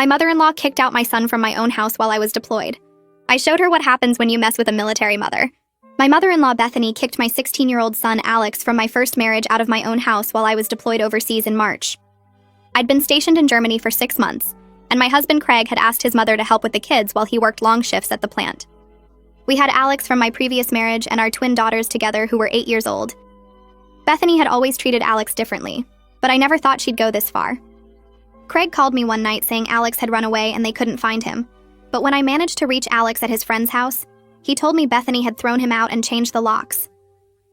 My mother-in-law kicked out my son from my own house while I was deployed. I showed her what happens when you mess with a military mother. My mother-in-law Bethany kicked my 16-year-old son Alex from my first marriage out of my own house while I was deployed overseas in March. I'd been stationed in Germany for 6 months, and my husband Craig had asked his mother to help with the kids while he worked long shifts at the plant. We had Alex from my previous marriage and our twin daughters together who were 8 years old. Bethany had always treated Alex differently, but I never thought she'd go this far. Craig called me one night saying Alex had run away and they couldn't find him, but when I managed to reach Alex at his friend's house, he told me Bethany had thrown him out and changed the locks.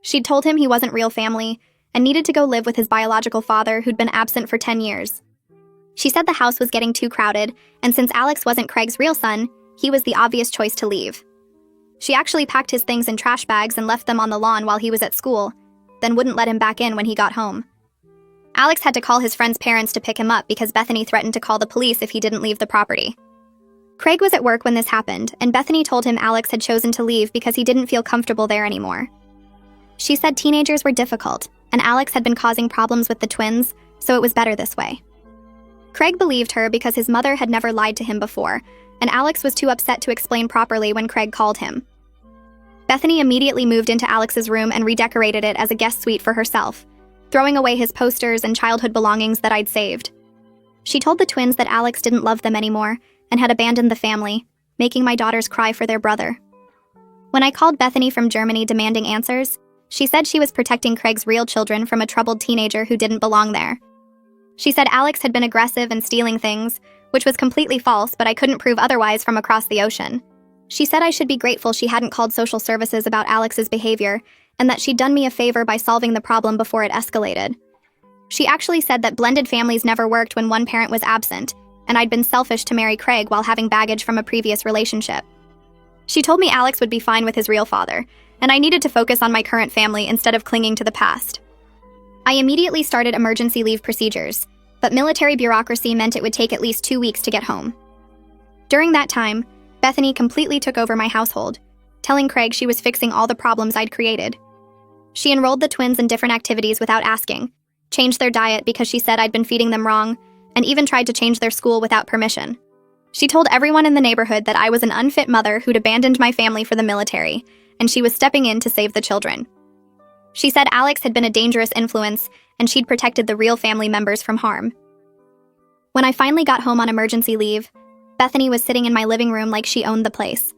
She'd told him he wasn't real family and needed to go live with his biological father who'd been absent for 10 years. She said the house was getting too crowded, and since Alex wasn't Craig's real son, he was the obvious choice to leave. She actually packed his things in trash bags and left them on the lawn while he was at school, then wouldn't let him back in when he got home. Alex had to call his friend's parents to pick him up because Bethany threatened to call the police if he didn't leave the property. Craig was at work when this happened, and Bethany told him Alex had chosen to leave because he didn't feel comfortable there anymore. She said teenagers were difficult, and Alex had been causing problems with the twins, so it was better this way. Craig believed her because his mother had never lied to him before, and Alex was too upset to explain properly when Craig called him. Bethany immediately moved into Alex's room and redecorated it as a guest suite for herself, throwing away his posters and childhood belongings that I'd saved. She told the twins that Alex didn't love them anymore and had abandoned the family, making my daughters cry for their brother. When I called Bethany from Germany demanding answers, she said she was protecting Craig's real children from a troubled teenager who didn't belong there. She said Alex had been aggressive and stealing things, which was completely false, but I couldn't prove otherwise from across the ocean. She said I should be grateful she hadn't called social services about Alex's behavior, and that she'd done me a favor by solving the problem before it escalated. She actually said that blended families never worked when one parent was absent, and I'd been selfish to marry Craig while having baggage from a previous relationship. She told me Alex would be fine with his real father, and I needed to focus on my current family instead of clinging to the past. I immediately started emergency leave procedures, but military bureaucracy meant it would take at least 2 weeks to get home. During that time, Bethany completely took over my household, telling Craig she was fixing all the problems I'd created. She enrolled the twins in different activities without asking, changed their diet because she said I'd been feeding them wrong, and even tried to change their school without permission. She told everyone in the neighborhood that I was an unfit mother who'd abandoned my family for the military, and she was stepping in to save the children. She said Alex had been a dangerous influence, and she'd protected the real family members from harm. When I finally got home on emergency leave, Bethany was sitting in my living room like she owned the place.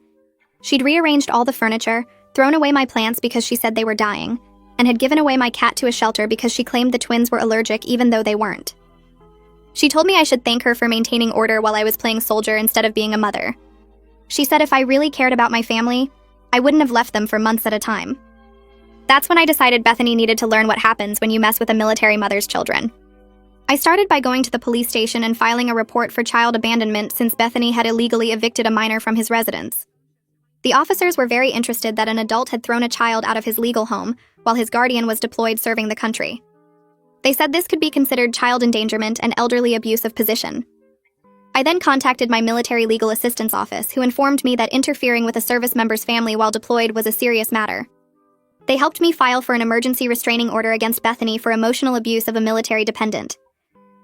She'd rearranged all the furniture, thrown away my plants because she said they were dying, and had given away my cat to a shelter because she claimed the twins were allergic even though they weren't. She told me I should thank her for maintaining order while I was playing soldier instead of being a mother. She said if I really cared about my family, I wouldn't have left them for months at a time. That's when I decided Bethany needed to learn what happens when you mess with a military mother's children. I started by going to the police station and filing a report for child abandonment since Bethany had illegally evicted a minor from his residence. The officers were very interested that an adult had thrown a child out of his legal home while his guardian was deployed serving the country. They said this could be considered child endangerment and elderly abuse of position. I then contacted my military legal assistance office, who informed me that interfering with a service member's family while deployed was a serious matter. They helped me file for an emergency restraining order against Bethany for emotional abuse of a military dependent.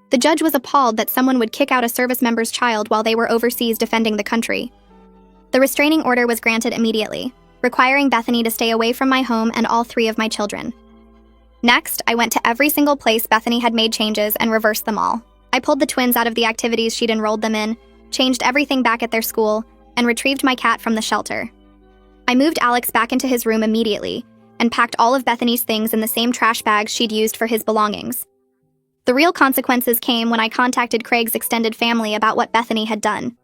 The judge was appalled that someone would kick out a service member's child while they were overseas defending the country. The restraining order was granted immediately, requiring Bethany to stay away from my home and all 3 of my children. Next, I went to every single place Bethany had made changes and reversed them all. I pulled the twins out of the activities she'd enrolled them in, changed everything back at their school, and retrieved my cat from the shelter. I moved Alex back into his room immediately, and packed all of Bethany's things in the same trash bags she'd used for his belongings. The real consequences came when I contacted Craig's extended family about what Bethany had done.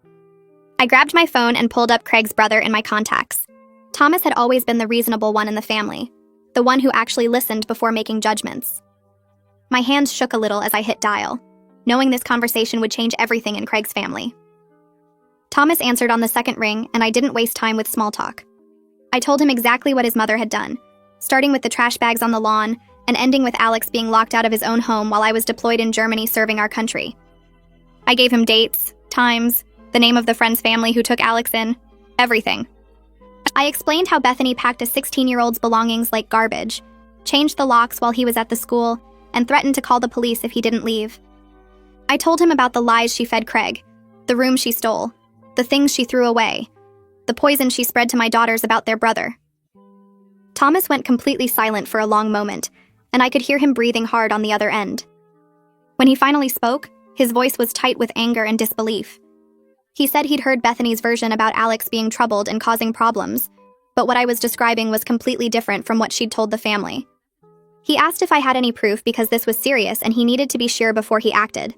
I grabbed my phone and pulled up Craig's brother in my contacts. Thomas had always been the reasonable one in the family, the one who actually listened before making judgments. My hands shook a little as I hit dial, knowing this conversation would change everything in Craig's family. Thomas answered on the second ring, and I didn't waste time with small talk. I told him exactly what his mother had done, starting with the trash bags on the lawn and ending with Alex being locked out of his own home while I was deployed in Germany serving our country. I gave him dates, times, the name of the friend's family who took Alex in, everything. I explained how Bethany packed a 16-year-old's belongings like garbage, changed the locks while he was at the school, and threatened to call the police if he didn't leave. I told him about the lies she fed Craig, The room she stole. The things she threw away. The poison she spread to my daughters about their brother. Thomas went completely silent for a long moment, and I could hear him breathing hard on the other end. When he finally spoke, his voice was tight with anger and disbelief. He said he'd heard Bethany's version about Alex being troubled and causing problems, but what I was describing was completely different from what she'd told the family. He asked if I had any proof because this was serious and he needed to be sure before he acted.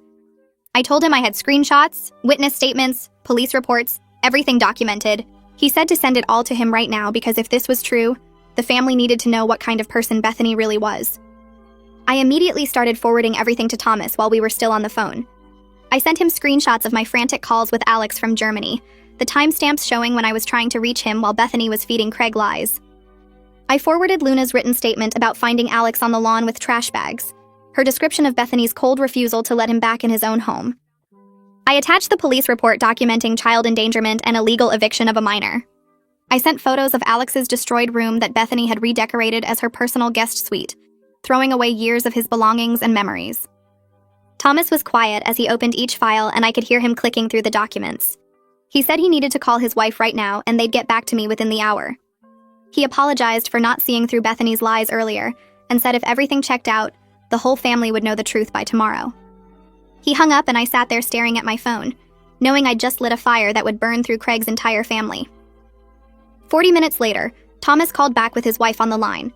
I told him I had screenshots, witness statements, police reports, everything documented. He said to send it all to him right now because if this was true, the family needed to know what kind of person Bethany really was. I immediately started forwarding everything to Thomas while we were still on the phone. I sent him screenshots of my frantic calls with Alex from Germany, the timestamps showing when I was trying to reach him while Bethany was feeding Craig lies. I forwarded Luna's written statement about finding Alex on the lawn with trash bags, her description of Bethany's cold refusal to let him back in his own home. I attached the police report documenting child endangerment and illegal eviction of a minor. I sent photos of Alex's destroyed room that Bethany had redecorated as her personal guest suite, throwing away years of his belongings and memories. Thomas was quiet as he opened each file and I could hear him clicking through the documents. He said he needed to call his wife right now and they'd get back to me within the hour. He apologized for not seeing through Bethany's lies earlier and said if everything checked out, the whole family would know the truth by tomorrow. He hung up and I sat there staring at my phone, knowing I'd just lit a fire that would burn through Craig's entire family. 40 minutes later, Thomas called back with his wife on the line.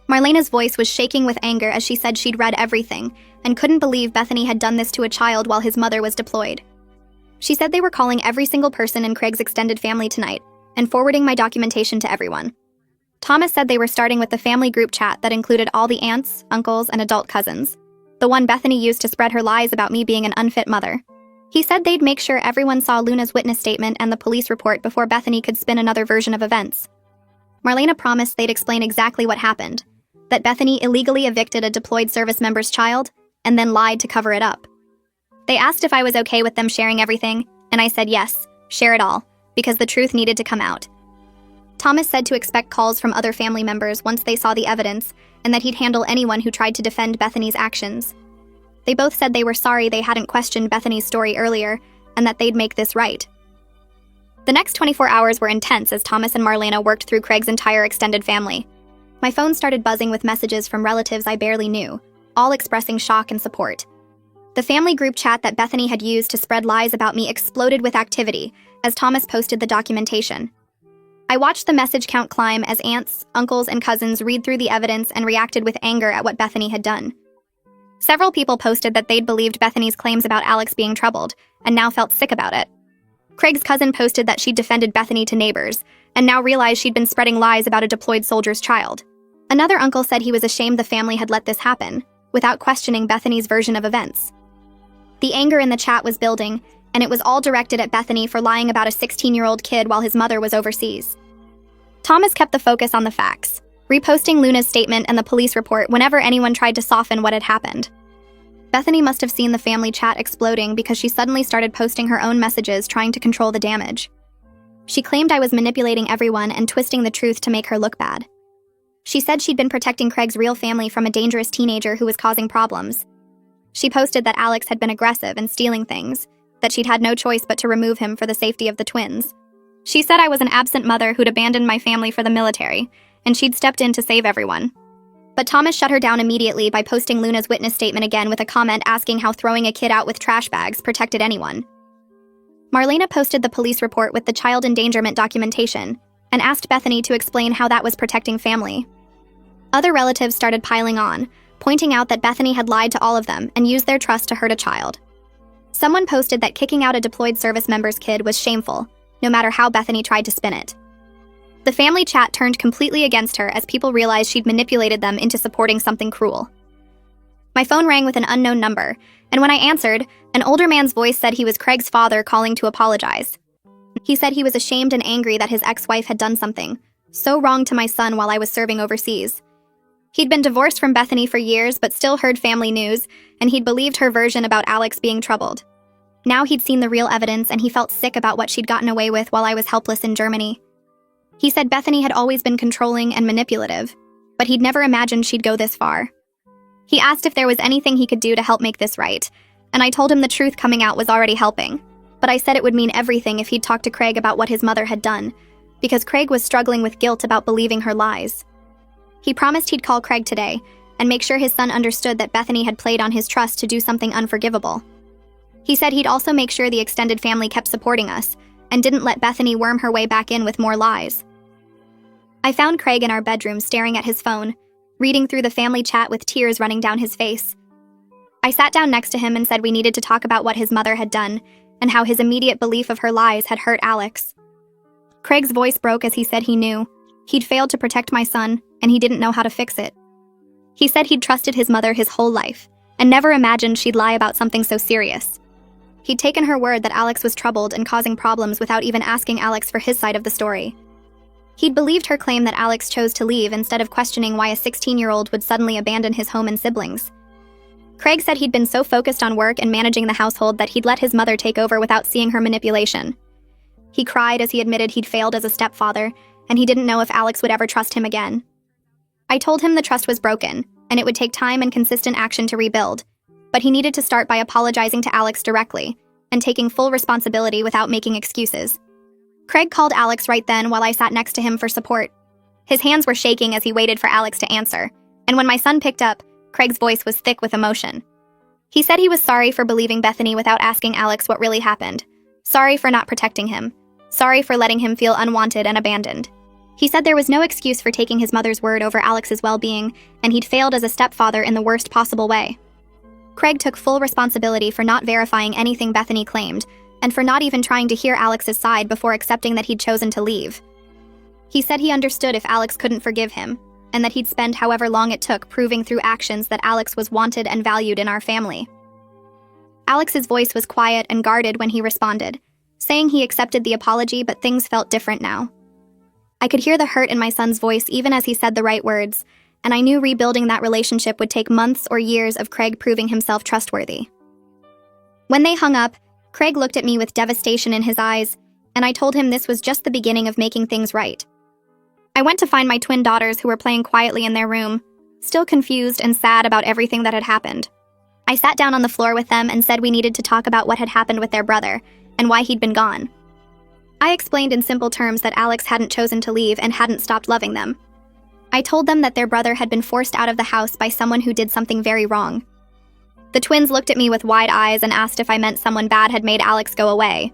Marlena's voice was shaking with anger as she said she'd read everything and couldn't believe Bethany had done this to a child while his mother was deployed. She said they were calling every single person in Craig's extended family tonight and forwarding my documentation to everyone. Thomas said they were starting with the family group chat that included all the aunts, uncles, and adult cousins, the one Bethany used to spread her lies about me being an unfit mother. He said they'd make sure everyone saw Luna's witness statement and the police report before Bethany could spin another version of events. Marlena promised they'd explain exactly what happened, that Bethany illegally evicted a deployed service member's child and then lied to cover it up. They asked if I was okay with them sharing everything, and I said yes, share it all, because the truth needed to come out. Thomas said to expect calls from other family members once they saw the evidence, and that he'd handle anyone who tried to defend Bethany's actions. They both said they were sorry they hadn't questioned Bethany's story earlier, and that they'd make this right. The next 24 hours were intense as Thomas and Marlena worked through Craig's entire extended family. My phone started buzzing with messages from relatives I barely knew, all expressing shock and support. The family group chat that Bethany had used to spread lies about me exploded with activity as Thomas posted the documentation. I watched the message count climb as aunts, uncles, and cousins read through the evidence and reacted with anger at what Bethany had done. Several people posted that they'd believed Bethany's claims about Alex being troubled and now felt sick about it. Craig's cousin posted that she'd defended Bethany to neighbors and now realized she'd been spreading lies about a deployed soldier's child. Another uncle said he was ashamed the family had let this happen, without questioning Bethany's version of events. The anger in the chat was building, and it was all directed at Bethany for lying about a 16-year-old kid while his mother was overseas. Thomas kept the focus on the facts, reposting Luna's statement and the police report whenever anyone tried to soften what had happened. Bethany must have seen the family chat exploding because she suddenly started posting her own messages trying to control the damage. She claimed I was manipulating everyone and twisting the truth to make her look bad. She said she'd been protecting Craig's real family from a dangerous teenager who was causing problems. She posted that Alex had been aggressive and stealing things, that she'd had no choice but to remove him for the safety of the twins. She said I was an absent mother who'd abandoned my family for the military, and she'd stepped in to save everyone. But Thomas shut her down immediately by posting Luna's witness statement again with a comment asking how throwing a kid out with trash bags protected anyone. Marlena posted the police report with the child endangerment documentation and asked Bethany to explain how that was protecting family. Other relatives started piling on, pointing out that Bethany had lied to all of them and used their trust to hurt a child. Someone posted that kicking out a deployed service member's kid was shameful, no matter how Bethany tried to spin it. The family chat turned completely against her as people realized she'd manipulated them into supporting something cruel. My phone rang with an unknown number, and when I answered, an older man's voice said he was Craig's father calling to apologize. He said he was ashamed and angry that his ex-wife had done something so wrong to my son while I was serving overseas. He'd been divorced from Bethany for years but still heard family news, and he'd believed her version about Alex being troubled. Now he'd seen the real evidence and he felt sick about what she'd gotten away with while I was helpless in Germany. He said Bethany had always been controlling and manipulative, but he'd never imagined she'd go this far. He asked if there was anything he could do to help make this right, and I told him the truth coming out was already helping. but I said it would mean everything if he'd talk to Craig about what his mother had done, because Craig was struggling with guilt about believing her lies. He promised he'd call Craig today and make sure his son understood that Bethany had played on his trust to do something unforgivable. He said he'd also make sure the extended family kept supporting us and didn't let Bethany worm her way back in with more lies. I found Craig in our bedroom staring at his phone, reading through the family chat with tears running down his face. I sat down next to him and said we needed to talk about what his mother had done and how his immediate belief of her lies had hurt Alex. Craig's voice broke as he said he knew he'd failed to protect my son and he didn't know how to fix it. He said he'd trusted his mother his whole life and never imagined she'd lie about something so serious. He'd taken her word that Alex was troubled and causing problems without even asking Alex for his side of the story. He'd believed her claim that Alex chose to leave instead of questioning why a 16-year-old would suddenly abandon his home and siblings. Craig said he'd been so focused on work and managing the household that he'd let his mother take over without seeing her manipulation. He cried as he admitted he'd failed as a stepfather, and he didn't know if Alex would ever trust him again. I told him the trust was broken, and it would take time and consistent action to rebuild, but he needed to start by apologizing to Alex directly and taking full responsibility without making excuses. Craig called Alex right then while I sat next to him for support. His hands were shaking as he waited for Alex to answer, and when my son picked up, Craig's voice was thick with emotion. He said he was sorry for believing Bethany without asking Alex what really happened, sorry for not protecting him, sorry for letting him feel unwanted and abandoned. He said there was no excuse for taking his mother's word over Alex's well-being, and he'd failed as a stepfather in the worst possible way. Craig took full responsibility for not verifying anything Bethany claimed, and for not even trying to hear Alex's side before accepting that he'd chosen to leave. He said he understood if Alex couldn't forgive him, and that he'd spend however long it took proving through actions that Alex was wanted and valued in our family. Alex's voice was quiet and guarded when he responded, saying he accepted the apology but things felt different now. I could hear the hurt in my son's voice even as he said the right words, and I knew rebuilding that relationship would take months or years of Craig proving himself trustworthy. When they hung up, Craig looked at me with devastation in his eyes, and I told him this was just the beginning of making things right. I went to find my twin daughters who were playing quietly in their room, still confused and sad about everything that had happened. I sat down on the floor with them and said we needed to talk about what had happened with their brother and why he'd been gone. I explained in simple terms that Alex hadn't chosen to leave and hadn't stopped loving them. I told them that their brother had been forced out of the house by someone who did something very wrong. The twins looked at me with wide eyes and asked if I meant someone bad had made Alex go away.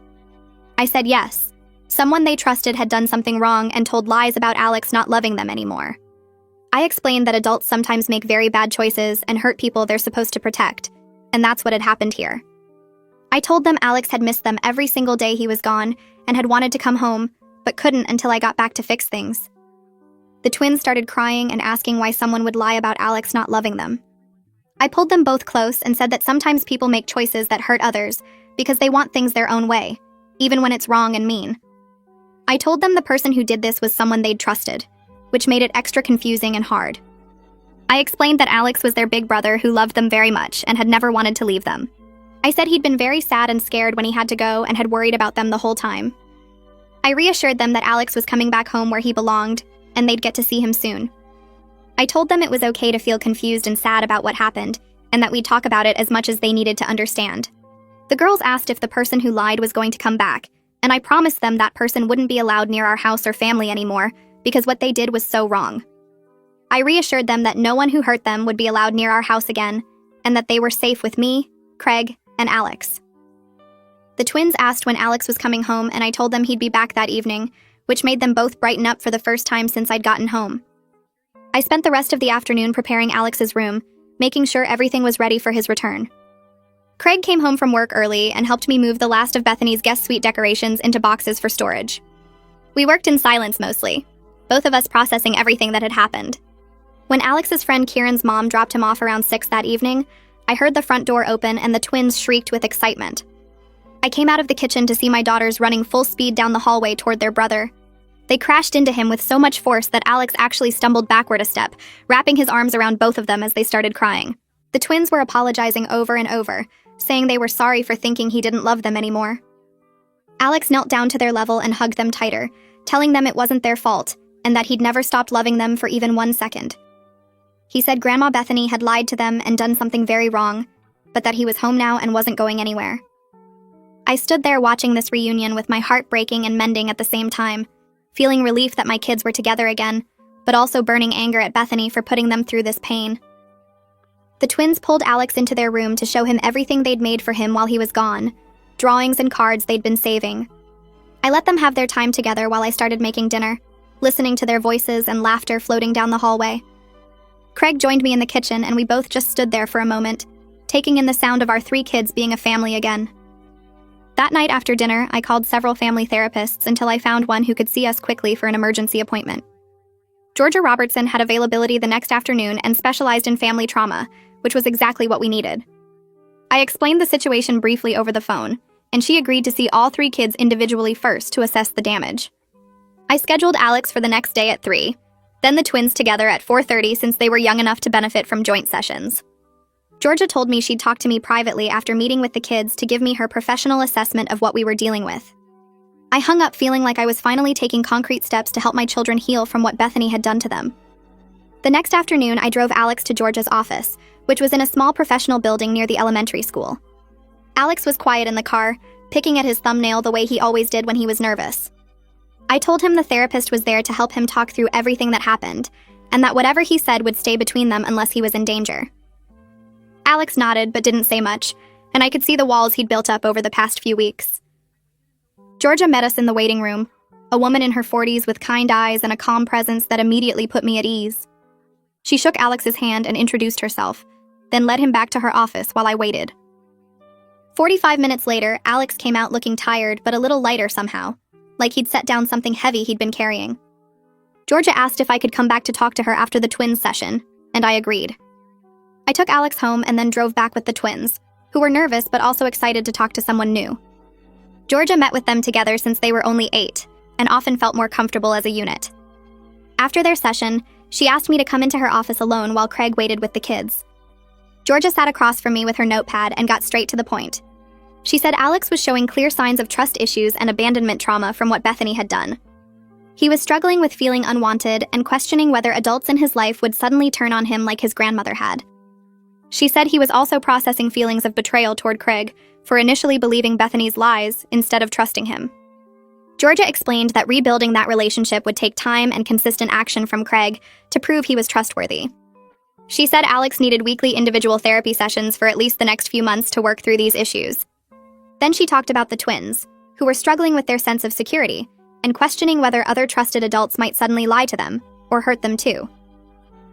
I said yes. Someone they trusted had done something wrong and told lies about Alex not loving them anymore. I explained that adults sometimes make very bad choices and hurt people they're supposed to protect, and that's what had happened here. I told them Alex had missed them every single day he was gone and had wanted to come home, but couldn't until I got back to fix things. The twins started crying and asking why someone would lie about Alex not loving them. I pulled them both close and said that sometimes people make choices that hurt others because they want things their own way, even when it's wrong and mean. I told them the person who did this was someone they'd trusted, which made it extra confusing and hard. I explained that Alex was their big brother who loved them very much and had never wanted to leave them. I said he'd been very sad and scared when he had to go and had worried about them the whole time. I reassured them that Alex was coming back home where he belonged, and they'd get to see him soon. I told them it was okay to feel confused and sad about what happened, and that we'd talk about it as much as they needed to understand. The girls asked if the person who lied was going to come back, and I promised them that person wouldn't be allowed near our house or family anymore because what they did was so wrong. I reassured them that no one who hurt them would be allowed near our house again, and that they were safe with me, Craig, and Alex. The twins asked when Alex was coming home, and I told them he'd be back that evening, which made them both brighten up for the first time since I'd gotten home. I spent the rest of the afternoon preparing Alex's room, making sure everything was ready for his return. Craig came home from work early and helped me move the last of Bethany's guest suite decorations into boxes for storage. We worked in silence mostly, both of us processing everything that had happened. When Alex's friend Kieran's mom dropped him off around 6 that evening, I heard the front door open and the twins shrieked with excitement. I came out of the kitchen to see my daughters running full speed down the hallway toward their brother. They crashed into him with so much force that Alex actually stumbled backward a step, wrapping his arms around both of them as they started crying. The twins were apologizing over and over, saying they were sorry for thinking he didn't love them anymore. Alex knelt down to their level and hugged them tighter, telling them it wasn't their fault, and that he'd never stopped loving them for even 1 second. He said Grandma Bethany had lied to them and done something very wrong, but that he was home now and wasn't going anywhere. I stood there watching this reunion with my heart breaking and mending at the same time, feeling relief that my kids were together again, but also burning anger at Bethany for putting them through this pain. The twins pulled Alex into their room to show him everything they'd made for him while he was gone, drawings and cards they'd been saving. I let them have their time together while I started making dinner, listening to their voices and laughter floating down the hallway. Craig joined me in the kitchen and we both just stood there for a moment, taking in the sound of our 3 kids being a family again. That night after dinner, I called several family therapists until I found one who could see us quickly for an emergency appointment. Georgia Robertson had availability the next afternoon and specialized in family trauma, which was exactly what we needed. I explained the situation briefly over the phone, and she agreed to see all 3 kids individually first to assess the damage. I scheduled Alex for the next day at 3, then the twins together at 4:30 since they were young enough to benefit from joint sessions. Georgia told me she'd talk to me privately after meeting with the kids to give me her professional assessment of what we were dealing with. I hung up feeling like I was finally taking concrete steps to help my children heal from what Bethany had done to them. The next afternoon, I drove Alex to Georgia's office, which was in a small professional building near the elementary school. Alex was quiet in the car, picking at his thumbnail the way he always did when he was nervous. I told him the therapist was there to help him talk through everything that happened, and that whatever he said would stay between them unless he was in danger. Alex nodded but didn't say much, and I could see the walls he'd built up over the past few weeks. Georgia met us in the waiting room, a woman in her 40s with kind eyes and a calm presence that immediately put me at ease. She shook Alex's hand and introduced herself, then led him back to her office while I waited. 45 minutes later, Alex came out looking tired but a little lighter somehow, like he'd set down something heavy he'd been carrying. Georgia asked if I could come back to talk to her after the twins session, and I agreed. I took Alex home and then drove back with the twins, who were nervous but also excited to talk to someone new. Georgia met with them together since they were only 8, and often felt more comfortable as a unit. After their session, she asked me to come into her office alone while Craig waited with the kids. Georgia sat across from me with her notepad and got straight to the point. She said Alex was showing clear signs of trust issues and abandonment trauma from what Bethany had done. He was struggling with feeling unwanted and questioning whether adults in his life would suddenly turn on him like his grandmother had. She said he was also processing feelings of betrayal toward Craig for initially believing Bethany's lies instead of trusting him. Georgia explained that rebuilding that relationship would take time and consistent action from Craig to prove he was trustworthy. She said Alex needed weekly individual therapy sessions for at least the next few months to work through these issues. Then she talked about the twins, who were struggling with their sense of security and questioning whether other trusted adults might suddenly lie to them or hurt them too.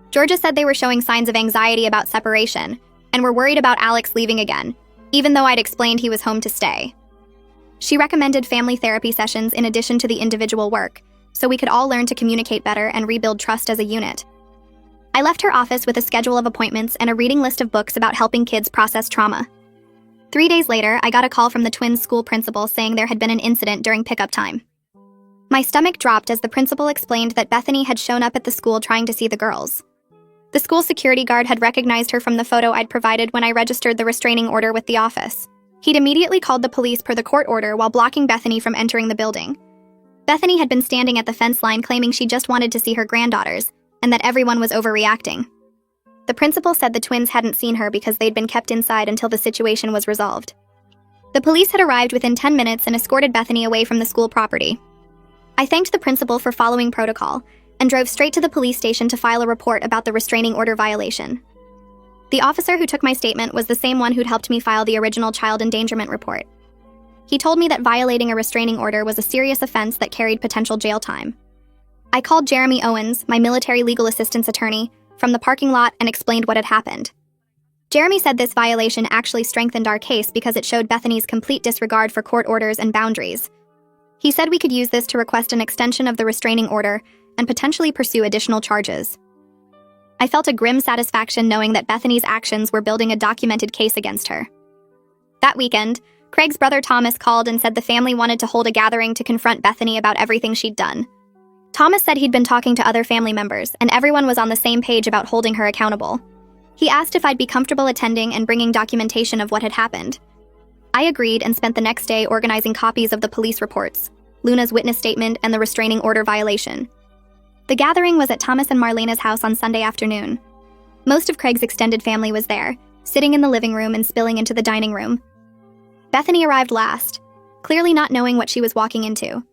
Georgia said they were showing signs of anxiety about separation and were worried about Alex leaving again, even though I'd explained he was home to stay. She recommended family therapy sessions in addition to the individual work, so we could all learn to communicate better and rebuild trust as a unit. I left her office with a schedule of appointments and a reading list of books about helping kids process trauma. 3 days later, I got a call from the twins' school principal saying there had been an incident during pickup time. My stomach dropped as the principal explained that Bethany had shown up at the school trying to see the girls. The school security guard had recognized her from the photo I'd provided when I registered the restraining order with the office. He'd immediately called the police per the court order while blocking Bethany from entering the building. Bethany had been standing at the fence line claiming she just wanted to see her granddaughters, and that everyone was overreacting. The principal said the twins hadn't seen her because they'd been kept inside until the situation was resolved. The police had arrived within 10 minutes and escorted Bethany away from the school property. I thanked the principal for following protocol and drove straight to the police station to file a report about the restraining order violation. The officer who took my statement was the same one who'd helped me file the original child endangerment report. He told me that violating a restraining order was a serious offense that carried potential jail time. I called Jeremy Owens, my military legal assistance attorney, from the parking lot and explained what had happened. Jeremy said this violation actually strengthened our case because it showed Bethany's complete disregard for court orders and boundaries. He said we could use this to request an extension of the restraining order and potentially pursue additional charges. I felt a grim satisfaction knowing that Bethany's actions were building a documented case against her. That weekend, Craig's brother Thomas called and said the family wanted to hold a gathering to confront Bethany about everything she'd done. Thomas said he'd been talking to other family members, and everyone was on the same page about holding her accountable. He asked if I'd be comfortable attending and bringing documentation of what had happened. I agreed and spent the next day organizing copies of the police reports, Luna's witness statement, and the restraining order violation. The gathering was at Thomas and Marlena's house on Sunday afternoon. Most of Craig's extended family was there, sitting in the living room and spilling into the dining room. Bethany arrived last, clearly not knowing what she was walking into.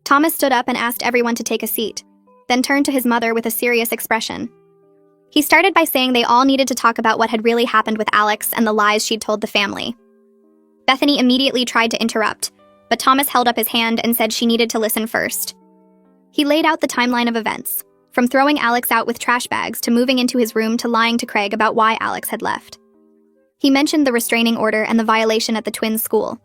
Thomas stood up and asked everyone to take a seat, then turned to his mother with a serious expression. He started by saying they all needed to talk about what had really happened with Alex and the lies she'd told the family. Bethany immediately tried to interrupt, but Thomas held up his hand and said she needed to listen first. He laid out the timeline of events, from throwing Alex out with trash bags to moving into his room to lying to Craig about why Alex had left. He mentioned the restraining order and the violation at the twins' school.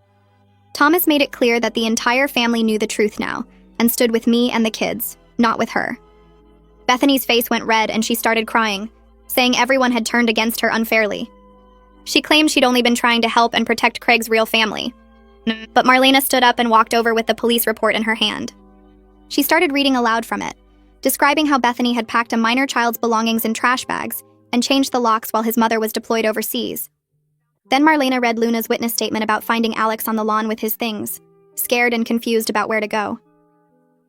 Thomas made it clear that the entire family knew the truth now and stood with me and the kids, not with her. Bethany's face went red and she started crying, saying everyone had turned against her unfairly. She claimed she'd only been trying to help and protect Craig's real family. But Marlena stood up and walked over with the police report in her hand. She started reading aloud from it, describing how Bethany had packed a minor child's belongings in trash bags and changed the locks while his mother was deployed overseas. Then Marlena read Luna's witness statement about finding Alex on the lawn with his things, scared and confused about where to go.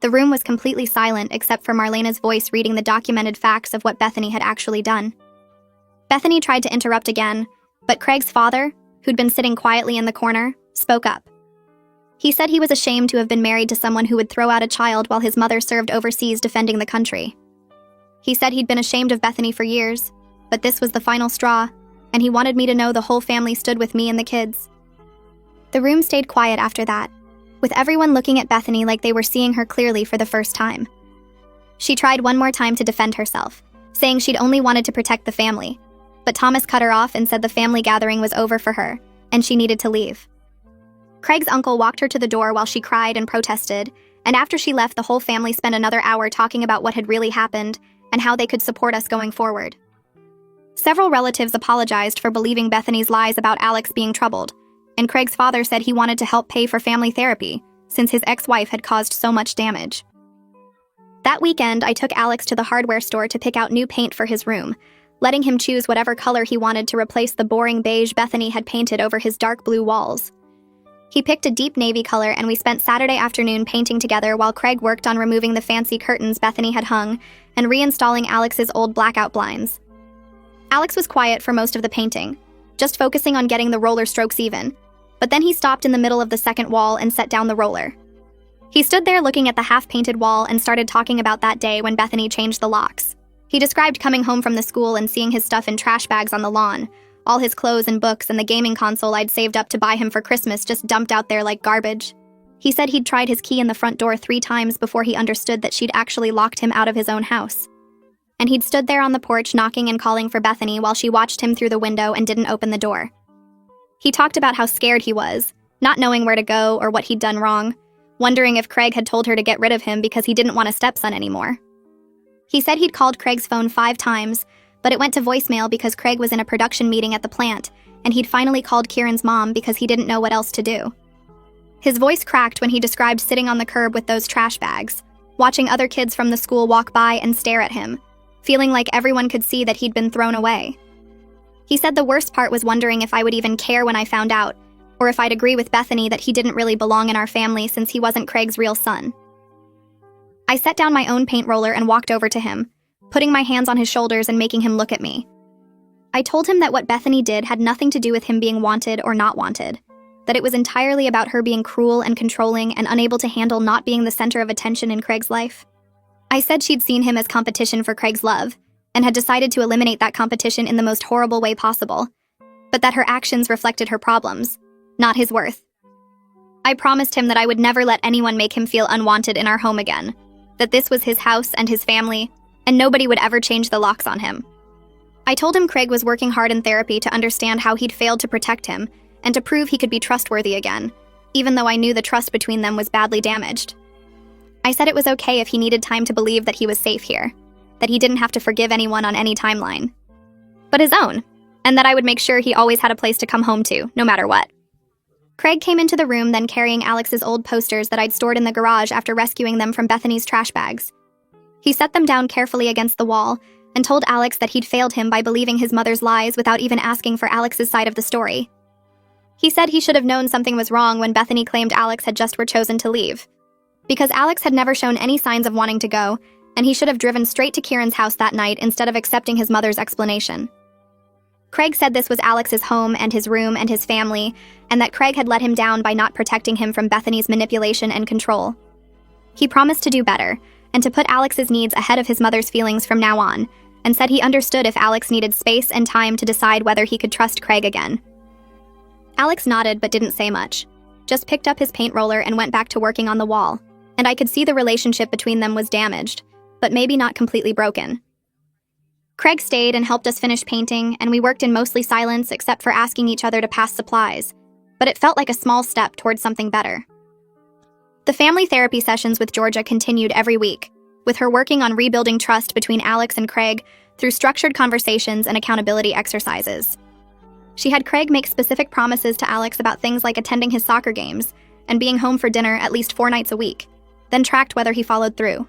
The room was completely silent except for Marlena's voice reading the documented facts of what Bethany had actually done. Bethany tried to interrupt again, but Craig's father, who'd been sitting quietly in the corner, spoke up. He said he was ashamed to have been married to someone who would throw out a child while his mother served overseas defending the country. He said he'd been ashamed of Bethany for years, but this was the final straw, and he wanted me to know the whole family stood with me and the kids. The room stayed quiet after that, with everyone looking at Bethany like they were seeing her clearly for the first time. She tried one more time to defend herself, saying she'd only wanted to protect the family, but Thomas cut her off and said the family gathering was over for her, and she needed to leave. Craig's uncle walked her to the door while she cried and protested, and after she left, the whole family spent another hour talking about what had really happened and how they could support us going forward. Several relatives apologized for believing Bethany's lies about Alex being troubled, and Craig's father said he wanted to help pay for family therapy since his ex-wife had caused so much damage. That weekend, I took Alex to the hardware store to pick out new paint for his room, letting him choose whatever color he wanted to replace the boring beige Bethany had painted over his dark blue walls. He picked a deep navy color, and we spent Saturday afternoon painting together while Craig worked on removing the fancy curtains Bethany had hung and reinstalling Alex's old blackout blinds. Alex was quiet for most of the painting, just focusing on getting the roller strokes even, but then he stopped in the middle of the second wall and set down the roller. He stood there looking at the half-painted wall and started talking about that day when Bethany changed the locks. He described coming home from the school and seeing his stuff in trash bags on the lawn, all his clothes and books and the gaming console I'd saved up to buy him for Christmas just dumped out there like garbage. He said he'd tried his key in the front door 3 times before he understood that she'd actually locked him out of his own house. And he'd stood there on the porch knocking and calling for Bethany while she watched him through the window and didn't open the door. He talked about how scared he was, not knowing where to go or what he'd done wrong, wondering if Craig had told her to get rid of him because he didn't want a stepson anymore. He said he'd called Craig's phone 5 times, but it went to voicemail because Craig was in a production meeting at the plant, and he'd finally called Kieran's mom because he didn't know what else to do. His voice cracked when he described sitting on the curb with those trash bags, watching other kids from the school walk by and stare at him, feeling like everyone could see that he'd been thrown away. He said the worst part was wondering if I would even care when I found out, or if I'd agree with Bethany that he didn't really belong in our family since he wasn't Craig's real son. I set down my own paint roller and walked over to him, putting my hands on his shoulders and making him look at me. I told him that what Bethany did had nothing to do with him being wanted or not wanted, that it was entirely about her being cruel and controlling and unable to handle not being the center of attention in Craig's life. I said she'd seen him as competition for Craig's love, and had decided to eliminate that competition in the most horrible way possible, but that her actions reflected her problems, not his worth. I promised him that I would never let anyone make him feel unwanted in our home again, that this was his house and his family, and nobody would ever change the locks on him. I told him Craig was working hard in therapy to understand how he'd failed to protect him and to prove he could be trustworthy again, even though I knew the trust between them was badly damaged. I said it was okay if he needed time to believe that he was safe here, that he didn't have to forgive anyone on any timeline, but his own, and that I would make sure he always had a place to come home to, no matter what. Craig came into the room then carrying Alex's old posters that I'd stored in the garage after rescuing them from Bethany's trash bags. He set them down carefully against the wall and told Alex that he'd failed him by believing his mother's lies without even asking for Alex's side of the story. He said he should have known something was wrong when Bethany claimed Alex had just were chosen to leave, because Alex had never shown any signs of wanting to go, and he should have driven straight to Kieran's house that night instead of accepting his mother's explanation. Craig said this was Alex's home and his room and his family, and that Craig had let him down by not protecting him from Bethany's manipulation and control. He promised to do better, and to put Alex's needs ahead of his mother's feelings from now on, and said he understood if Alex needed space and time to decide whether he could trust Craig again. Alex nodded but didn't say much, just picked up his paint roller and went back to working on the wall, and I could see the relationship between them was damaged, but maybe not completely broken. Craig stayed and helped us finish painting, and we worked in mostly silence except for asking each other to pass supplies, but it felt like a small step towards something better. The family therapy sessions with Georgia continued every week, with her working on rebuilding trust between Alex and Craig through structured conversations and accountability exercises. She had Craig make specific promises to Alex about things like attending his soccer games and being home for dinner at least 4 nights a week, then tracked whether he followed through.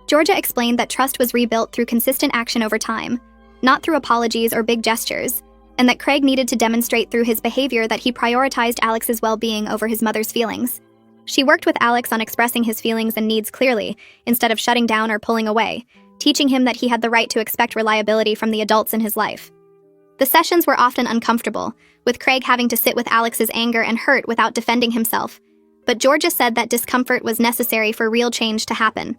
Georgia explained that trust was rebuilt through consistent action over time, not through apologies or big gestures, and that Craig needed to demonstrate through his behavior that he prioritized Alex's well-being over his mother's feelings. She worked with Alex on expressing his feelings and needs clearly, instead of shutting down or pulling away, teaching him that he had the right to expect reliability from the adults in his life. The sessions were often uncomfortable, with Craig having to sit with Alex's anger and hurt without defending himself, but Georgia said that discomfort was necessary for real change to happen.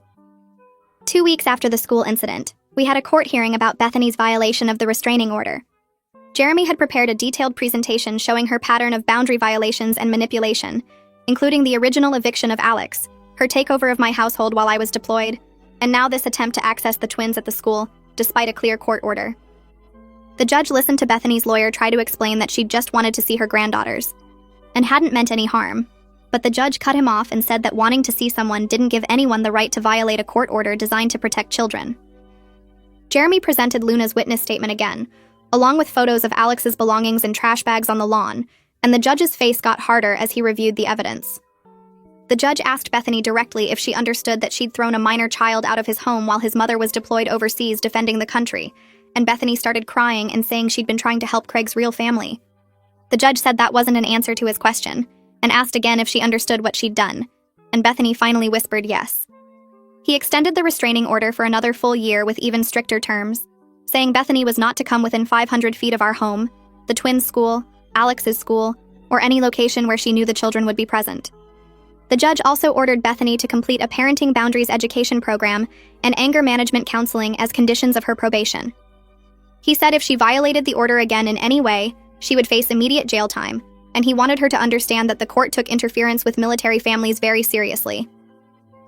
2 weeks after the school incident, we had a court hearing about Bethany's violation of the restraining order. Jeremy had prepared a detailed presentation showing her pattern of boundary violations and manipulation, including the original eviction of Alex, her takeover of my household while I was deployed, and now this attempt to access the twins at the school, despite a clear court order. The judge listened to Bethany's lawyer try to explain that she just wanted to see her granddaughters, and hadn't meant any harm, but the judge cut him off and said that wanting to see someone didn't give anyone the right to violate a court order designed to protect children. Jeremy presented Luna's witness statement again, along with photos of Alex's belongings in trash bags on the lawn, and the judge's face got harder as he reviewed the evidence. The judge asked Bethany directly if she understood that she'd thrown a minor child out of his home while his mother was deployed overseas defending the country, and Bethany started crying and saying she'd been trying to help Craig's real family. The judge said that wasn't an answer to his question, and asked again if she understood what she'd done, and Bethany finally whispered yes. He extended the restraining order for another full year with even stricter terms, saying Bethany was not to come within 500 feet of our home, the twins' school, Alex's school, or any location where she knew the children would be present. The judge also ordered Bethany to complete a parenting boundaries education program and anger management counseling as conditions of her probation. He said if she violated the order again in any way, she would face immediate jail time, and he wanted her to understand that the court took interference with military families very seriously.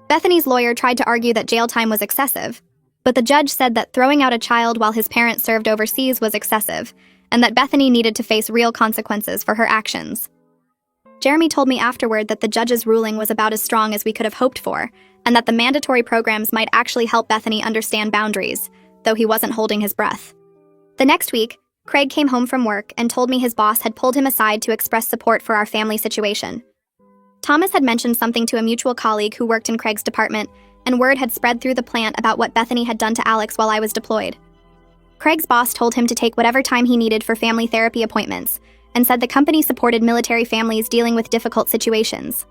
Bethany's lawyer tried to argue that jail time was excessive, but the judge said that throwing out a child while his parents served overseas was excessive, and that Bethany needed to face real consequences for her actions. Jeremy told me afterward that the judge's ruling was about as strong as we could have hoped for, and that the mandatory programs might actually help Bethany understand boundaries, though he wasn't holding his breath. The next week, Craig came home from work and told me his boss had pulled him aside to express support for our family situation. Thomas had mentioned something to a mutual colleague who worked in Craig's department, and word had spread through the plant about what Bethany had done to Alex while I was deployed. Craig's boss told him to take whatever time he needed for family therapy appointments, and said the company supported military families dealing with difficult situations.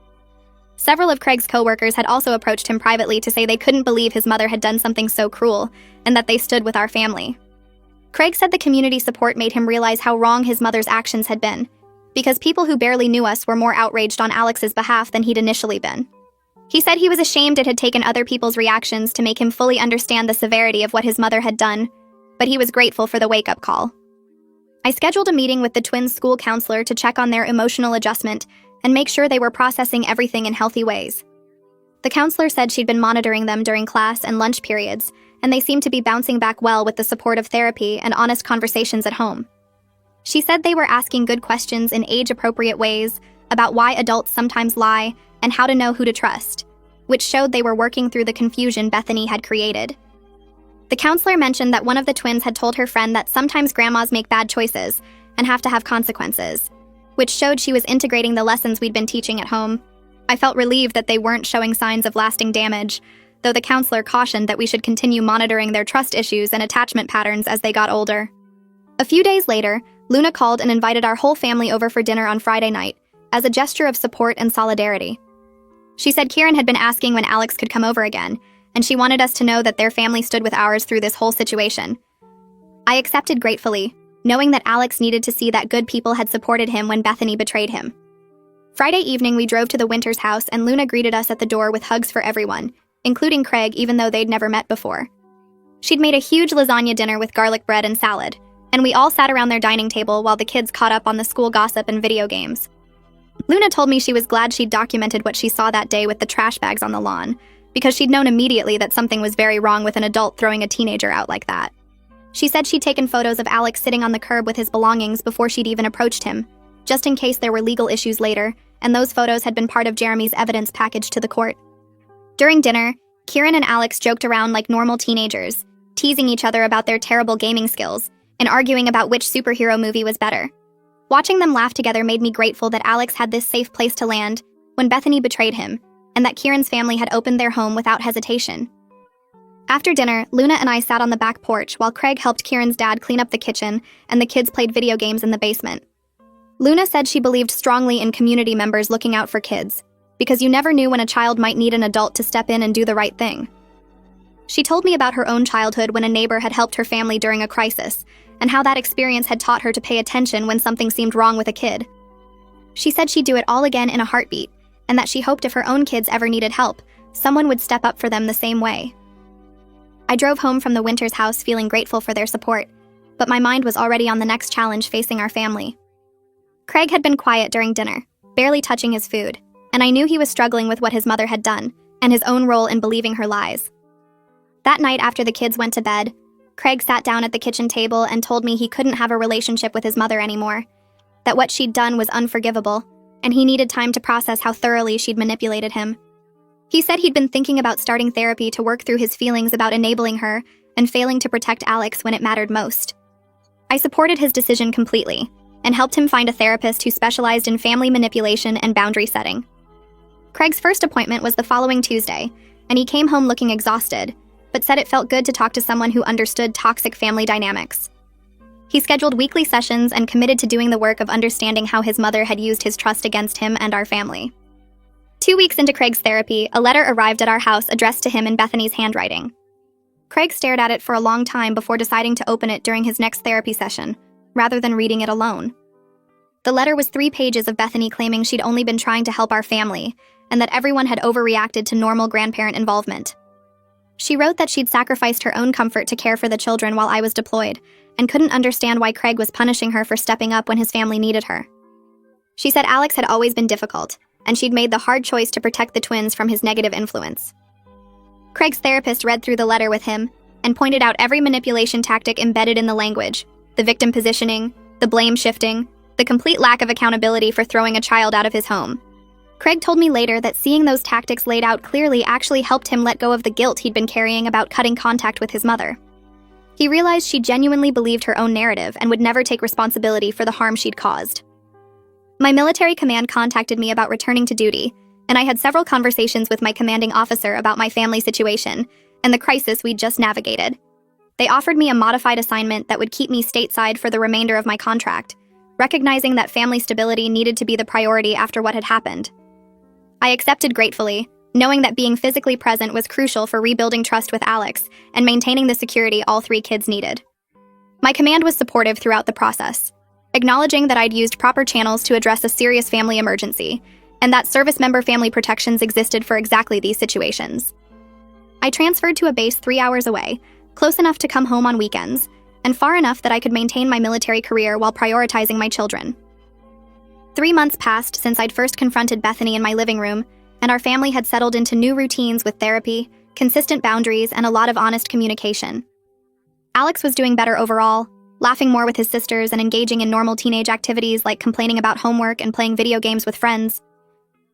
Several of Craig's coworkers had also approached him privately to say they couldn't believe his mother had done something so cruel, and that they stood with our family. Craig said the community support made him realize how wrong his mother's actions had been, because people who barely knew us were more outraged on Alex's behalf than he'd initially been. He said he was ashamed it had taken other people's reactions to make him fully understand the severity of what his mother had done, but he was grateful for the wake-up call. I scheduled a meeting with the twins' school counselor to check on their emotional adjustment and make sure they were processing everything in healthy ways. The counselor said she'd been monitoring them during class and lunch periods, and they seemed to be bouncing back well with the support of therapy and honest conversations at home. She said they were asking good questions in age-appropriate ways about why adults sometimes lie and how to know who to trust, which showed they were working through the confusion Bethany had created. The counselor mentioned that one of the twins had told her friend that sometimes grandmas make bad choices and have to have consequences, which showed she was integrating the lessons we'd been teaching at home. I felt relieved that they weren't showing signs of lasting damage, though the counselor cautioned that we should continue monitoring their trust issues and attachment patterns as they got older. A few days later, Luna called and invited our whole family over for dinner on Friday night, as a gesture of support and solidarity. She said Kieran had been asking when Alex could come over again, and she wanted us to know that their family stood with ours through this whole situation. I accepted gratefully, knowing that Alex needed to see that good people had supported him when Bethany betrayed him. Friday evening, we drove to the Winters house and Luna greeted us at the door with hugs for everyone, including Craig, even though they'd never met before. She'd made a huge lasagna dinner with garlic bread and salad, and we all sat around their dining table while the kids caught up on the school gossip and video games. Luna told me she was glad she'd documented what she saw that day with the trash bags on the lawn, because she'd known immediately that something was very wrong with an adult throwing a teenager out like that. She said she'd taken photos of Alex sitting on the curb with his belongings before she'd even approached him, just in case there were legal issues later, and those photos had been part of Jeremy's evidence package to the court. During dinner, Kieran and Alex joked around like normal teenagers, teasing each other about their terrible gaming skills, and arguing about which superhero movie was better. Watching them laugh together made me grateful that Alex had this safe place to land when Bethany betrayed him, and that Kieran's family had opened their home without hesitation. After dinner, Luna and I sat on the back porch while Craig helped Kieran's dad clean up the kitchen and the kids played video games in the basement. Luna said she believed strongly in community members looking out for kids, because you never knew when a child might need an adult to step in and do the right thing. She told me about her own childhood when a neighbor had helped her family during a crisis, and how that experience had taught her to pay attention when something seemed wrong with a kid. She said she'd do it all again in a heartbeat, and that she hoped if her own kids ever needed help, someone would step up for them the same way. I drove home from the Winters house feeling grateful for their support, but my mind was already on the next challenge facing our family. Craig had been quiet during dinner, barely touching his food, and I knew he was struggling with what his mother had done, and his own role in believing her lies. That night after the kids went to bed, Craig sat down at the kitchen table and told me he couldn't have a relationship with his mother anymore, that what she'd done was unforgivable, and he needed time to process how thoroughly she'd manipulated him. He said he'd been thinking about starting therapy to work through his feelings about enabling her and failing to protect Alex when it mattered most. I supported his decision completely, and helped him find a therapist who specialized in family manipulation and boundary setting. Craig's first appointment was the following Tuesday, and he came home looking exhausted, but said it felt good to talk to someone who understood toxic family dynamics. He scheduled weekly sessions and committed to doing the work of understanding how his mother had used his trust against him and our family. 2 weeks into Craig's therapy, a letter arrived at our house addressed to him in Bethany's handwriting. Craig stared at it for a long time before deciding to open it during his next therapy session, rather than reading it alone. The letter was 3 pages of Bethany claiming she'd only been trying to help our family, and that everyone had overreacted to normal grandparent involvement. She wrote that she'd sacrificed her own comfort to care for the children while I was deployed, and couldn't understand why Craig was punishing her for stepping up when his family needed her. She said Alex had always been difficult, and she'd made the hard choice to protect the twins from his negative influence. Craig's therapist read through the letter with him, and pointed out every manipulation tactic embedded in the language, the victim positioning, the blame shifting, the complete lack of accountability for throwing a child out of his home. Craig told me later that seeing those tactics laid out clearly actually helped him let go of the guilt he'd been carrying about cutting contact with his mother. He realized she genuinely believed her own narrative and would never take responsibility for the harm she'd caused. My military command contacted me about returning to duty, and I had several conversations with my commanding officer about my family situation and the crisis we'd just navigated. They offered me a modified assignment that would keep me stateside for the remainder of my contract, recognizing that family stability needed to be the priority after what had happened. I accepted gratefully, knowing that being physically present was crucial for rebuilding trust with Alex and maintaining the security all 3 kids needed. My command was supportive throughout the process, acknowledging that I'd used proper channels to address a serious family emergency, and that service member family protections existed for exactly these situations. I transferred to a base 3 hours away, close enough to come home on weekends, and far enough that I could maintain my military career while prioritizing my children. 3 months passed since I'd first confronted Bethany in my living room, and our family had settled into new routines with therapy, consistent boundaries, and a lot of honest communication. Alex was doing better overall, laughing more with his sisters and engaging in normal teenage activities like complaining about homework and playing video games with friends.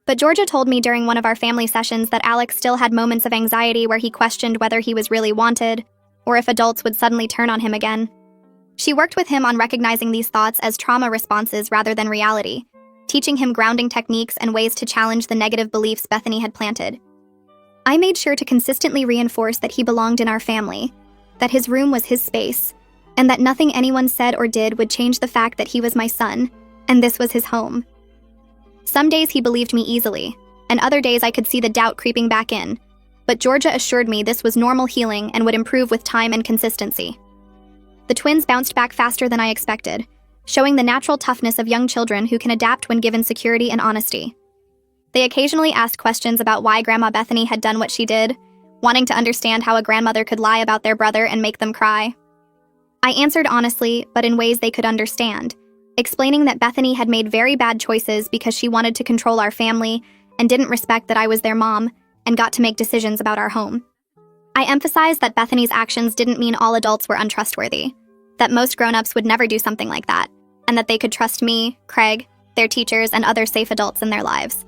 But Georgia told me during one of our family sessions that Alex still had moments of anxiety where he questioned whether he was really wanted, or if adults would suddenly turn on him again. She worked with him on recognizing these thoughts as trauma responses rather than reality, teaching him grounding techniques and ways to challenge the negative beliefs Bethany had planted. I made sure to consistently reinforce that he belonged in our family, that his room was his space, and that nothing anyone said or did would change the fact that he was my son, and this was his home. Some days he believed me easily, and other days I could see the doubt creeping back in, but Georgia assured me this was normal healing and would improve with time and consistency. The twins bounced back faster than I expected, showing the natural toughness of young children who can adapt when given security and honesty. They occasionally asked questions about why Grandma Bethany had done what she did, wanting to understand how a grandmother could lie about their brother and make them cry. I answered honestly, but in ways they could understand, explaining that Bethany had made very bad choices because she wanted to control our family and didn't respect that I was their mom and got to make decisions about our home. I emphasized that Bethany's actions didn't mean all adults were untrustworthy, that most grown-ups would never do something like that, and that they could trust me, Craig, their teachers, and other safe adults in their lives.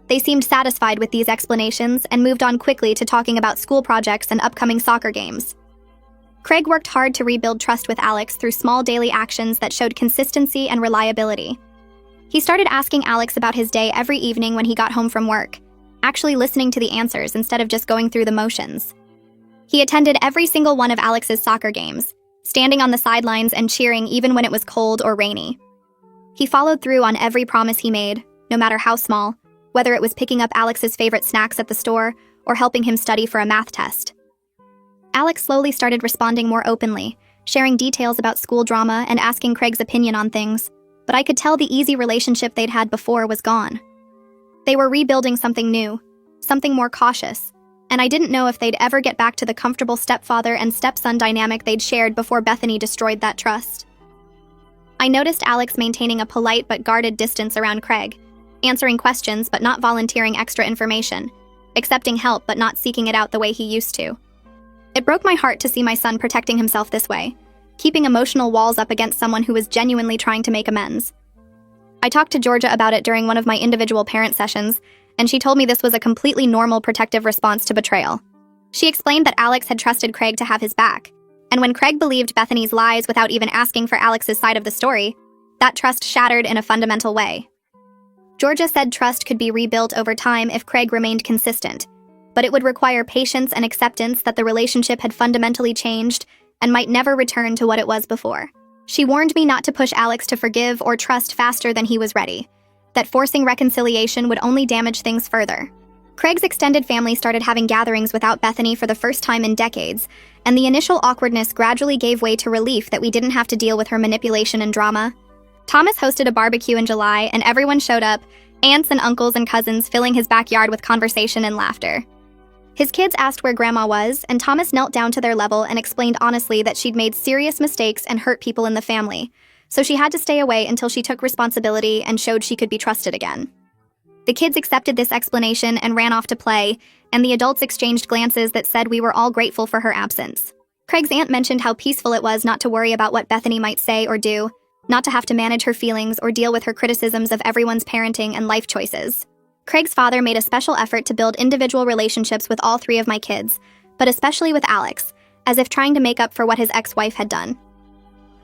They seemed satisfied with these explanations and moved on quickly to talking about school projects and upcoming soccer games. Craig worked hard to rebuild trust with Alex through small daily actions that showed consistency and reliability. He started asking Alex about his day every evening when he got home from work, actually listening to the answers instead of just going through the motions. He attended every single one of Alex's soccer games, standing on the sidelines and cheering even when it was cold or rainy. He followed through on every promise he made, no matter how small, whether it was picking up Alex's favorite snacks at the store or helping him study for a math test. Alex slowly started responding more openly, sharing details about school drama and asking Craig's opinion on things, but I could tell the easy relationship they'd had before was gone. They were rebuilding something new, something more cautious, and I didn't know if they'd ever get back to the comfortable stepfather and stepson dynamic they'd shared before Bethany destroyed that trust. I noticed Alex maintaining a polite but guarded distance around Craig, answering questions but not volunteering extra information, accepting help but not seeking it out the way he used to. It broke my heart to see my son protecting himself this way, keeping emotional walls up against someone who was genuinely trying to make amends. I talked to Georgia about it during one of my individual parent sessions, and she told me this was a completely normal protective response to betrayal. She explained that Alex had trusted Craig to have his back, and when Craig believed Bethany's lies without even asking for Alex's side of the story, that trust shattered in a fundamental way. Georgia said trust could be rebuilt over time if Craig remained consistent, but it would require patience and acceptance that the relationship had fundamentally changed and might never return to what it was before. She warned me not to push Alex to forgive or trust faster than he was ready, that forcing reconciliation would only damage things further. Craig's extended family started having gatherings without Bethany for the first time in decades, and the initial awkwardness gradually gave way to relief that we didn't have to deal with her manipulation and drama. Thomas hosted a barbecue in July, and everyone showed up, aunts and uncles and cousins filling his backyard with conversation and laughter. His kids asked where Grandma was, and Thomas knelt down to their level and explained honestly that she'd made serious mistakes and hurt people in the family, so she had to stay away until she took responsibility and showed she could be trusted again. The kids accepted this explanation and ran off to play, and the adults exchanged glances that said we were all grateful for her absence. Craig's aunt mentioned how peaceful it was not to worry about what Bethany might say or do, not to have to manage her feelings or deal with her criticisms of everyone's parenting and life choices. Craig's father made a special effort to build individual relationships with all three of my kids, but especially with Alex, as if trying to make up for what his ex-wife had done.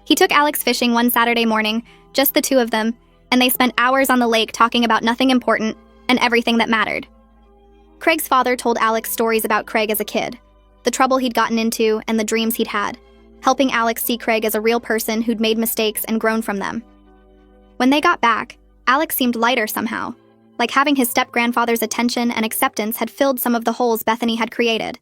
He took Alex fishing one Saturday morning, just the two of them, and they spent hours on the lake talking about nothing important and everything that mattered. Craig's father told Alex stories about Craig as a kid, the trouble he'd gotten into and the dreams he'd had, helping Alex see Craig as a real person who'd made mistakes and grown from them. When they got back, Alex seemed lighter somehow, like having his step-grandfather's attention and acceptance had filled some of the holes Bethany had created.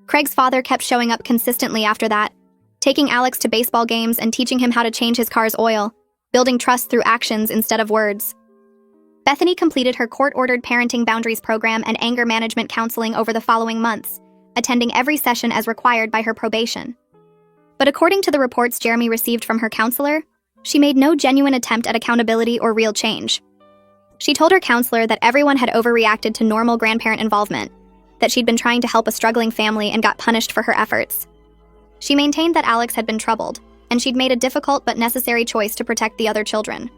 Craig's father kept showing up consistently after that, taking Alex to baseball games and teaching him how to change his car's oil, building trust through actions instead of words. Bethany completed her court-ordered parenting boundaries program and anger management counseling over the following months, attending every session as required by her probation. But according to the reports Jeremy received from her counselor, she made no genuine attempt at accountability or real change. She told her counselor that everyone had overreacted to normal grandparent involvement, that she'd been trying to help a struggling family and got punished for her efforts. She maintained that Alex had been troubled, and she'd made a difficult but necessary choice to protect the other children.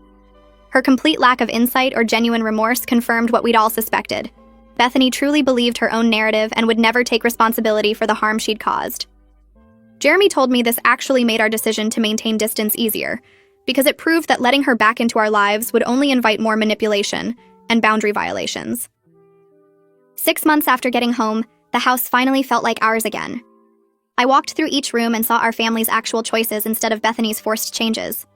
Her complete lack of insight or genuine remorse confirmed what we'd all suspected. Bethany truly believed her own narrative and would never take responsibility for the harm she'd caused. Jeremy told me this actually made our decision to maintain distance easier, because it proved that letting her back into our lives would only invite more manipulation and boundary violations. 6 months after getting home, the house finally felt like ours again. I walked through each room and saw our family's actual choices instead of Bethany's forced changes.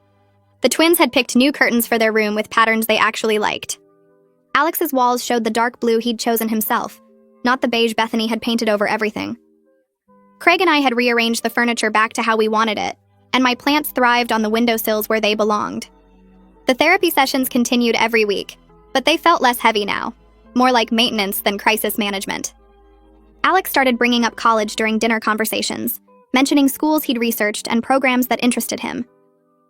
The twins had picked new curtains for their room with patterns they actually liked. Alex's walls showed the dark blue he'd chosen himself, not the beige Bethany had painted over everything. Craig and I had rearranged the furniture back to how we wanted it, and my plants thrived on the windowsills where they belonged. The therapy sessions continued every week, but they felt less heavy now, more like maintenance than crisis management. Alex started bringing up college during dinner conversations, mentioning schools he'd researched and programs that interested him.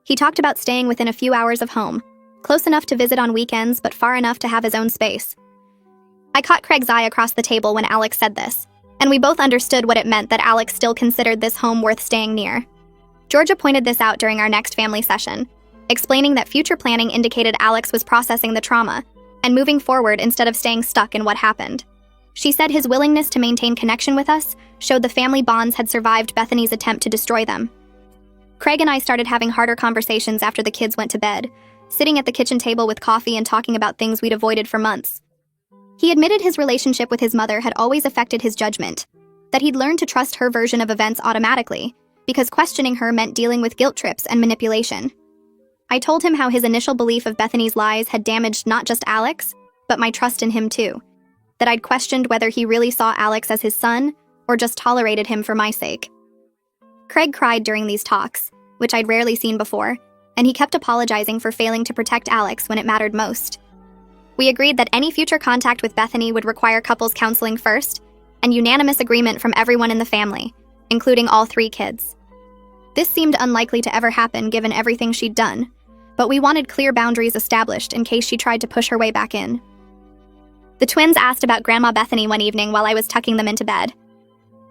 He talked about staying within a few hours of home, close enough to visit on weekends but far enough to have his own space. I caught Craig's eye across the table when Alex said this, and we both understood what it meant that Alex still considered this home worth staying near. Georgia pointed this out during our next family session, explaining that future planning indicated Alex was processing the trauma and moving forward instead of staying stuck in what happened. She said his willingness to maintain connection with us showed the family bonds had survived Bethany's attempt to destroy them. Craig and I started having harder conversations after the kids went to bed, sitting at the kitchen table with coffee and talking about things we'd avoided for months. He admitted his relationship with his mother had always affected his judgment, that he'd learned to trust her version of events automatically, because questioning her meant dealing with guilt trips and manipulation. I told him how his initial belief of Bethany's lies had damaged not just Alex, but my trust in him too, that I'd questioned whether he really saw Alex as his son or just tolerated him for my sake. Craig cried during these talks, which I'd rarely seen before, and he kept apologizing for failing to protect Alex when it mattered most. We agreed that any future contact with Bethany would require couples counseling first, and unanimous agreement from everyone in the family, including all 3 kids. This seemed unlikely to ever happen given everything she'd done, but we wanted clear boundaries established in case she tried to push her way back in. The twins asked about Grandma Bethany one evening while I was tucking them into bed.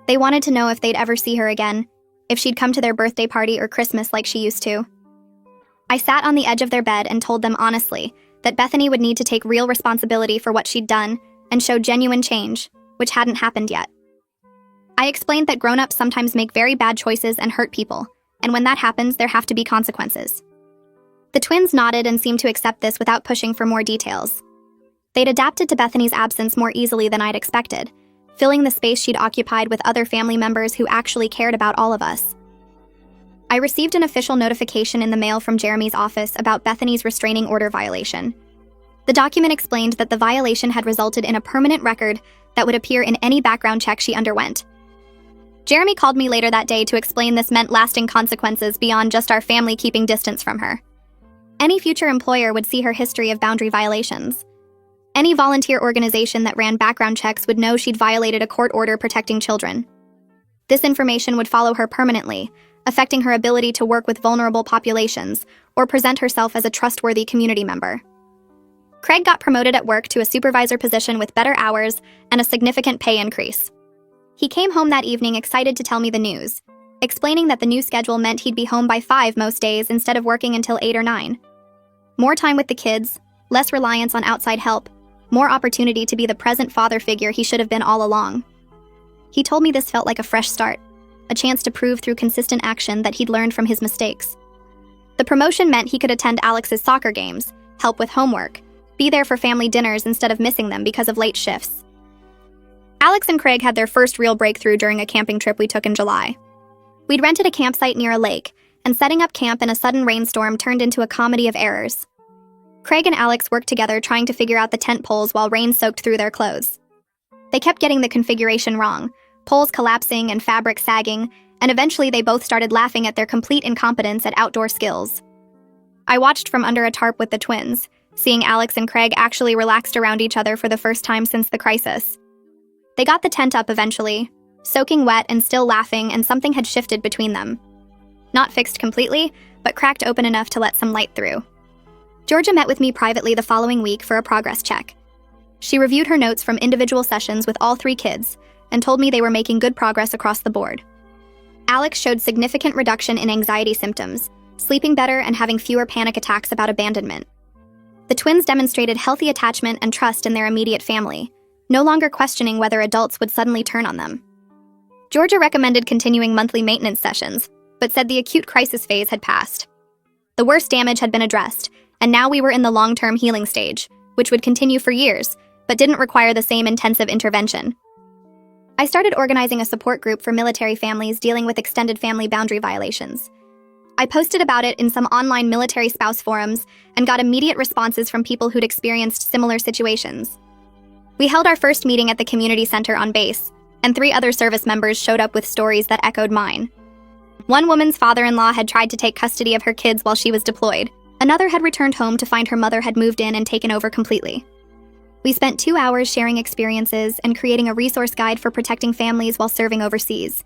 They wanted to know if they'd ever see her again, if she'd come to their birthday party or Christmas like she used to. I sat on the edge of their bed and told them honestly that Bethany would need to take real responsibility for what she'd done and show genuine change, which hadn't happened yet. I explained that grown-ups sometimes make very bad choices and hurt people, and when that happens, there have to be consequences. The twins nodded and seemed to accept this without pushing for more details. They'd adapted to Bethany's absence more easily than I'd expected, filling the space she'd occupied with other family members who actually cared about all of us. I received an official notification in the mail from Jeremy's office about Bethany's restraining order violation. The document explained that the violation had resulted in a permanent record that would appear in any background check she underwent. Jeremy called me later that day to explain this meant lasting consequences beyond just our family keeping distance from her. Any future employer would see her history of boundary violations. Any volunteer organization that ran background checks would know she'd violated a court order protecting children. This information would follow her permanently, affecting her ability to work with vulnerable populations or present herself as a trustworthy community member. Craig got promoted at work to a supervisor position with better hours and a significant pay increase. He came home that evening excited to tell me the news, explaining that the new schedule meant he'd be home by 5 most days instead of working until 8 or 9. More time with the kids, less reliance on outside help, more opportunity to be the present father figure he should have been all along. He told me this felt like a fresh start, a chance to prove through consistent action that he'd learned from his mistakes. The promotion meant he could attend Alex's soccer games, help with homework, be there for family dinners instead of missing them because of late shifts. Alex and Craig had their first real breakthrough during a camping trip we took in July. We'd rented a campsite near a lake, and setting up camp in a sudden rainstorm turned into a comedy of errors. Craig and Alex worked together trying to figure out the tent poles while rain soaked through their clothes. They kept getting the configuration wrong, poles collapsing and fabric sagging, and eventually they both started laughing at their complete incompetence at outdoor skills. I watched from under a tarp with the twins, seeing Alex and Craig actually relaxed around each other for the first time since the crisis. They got the tent up eventually, soaking wet and still laughing, and something had shifted between them. Not fixed completely, but cracked open enough to let some light through. Georgia met with me privately the following week for a progress check. She reviewed her notes from individual sessions with all 3 kids and told me they were making good progress across the board. Alex showed significant reduction in anxiety symptoms, sleeping better and having fewer panic attacks about abandonment. The twins demonstrated healthy attachment and trust in their immediate family, no longer questioning whether adults would suddenly turn on them. Georgia recommended continuing monthly maintenance sessions, but said the acute crisis phase had passed. The worst damage had been addressed, and now we were in the long-term healing stage, which would continue for years, but didn't require the same intensive intervention. I started organizing a support group for military families dealing with extended family boundary violations. I posted about it in some online military spouse forums and got immediate responses from people who'd experienced similar situations. We held our first meeting at the community center on base, and 3 other service members showed up with stories that echoed mine. One woman's father-in-law had tried to take custody of her kids while she was deployed. Another had returned home to find her mother had moved in and taken over completely. We spent 2 hours sharing experiences and creating a resource guide for protecting families while serving overseas.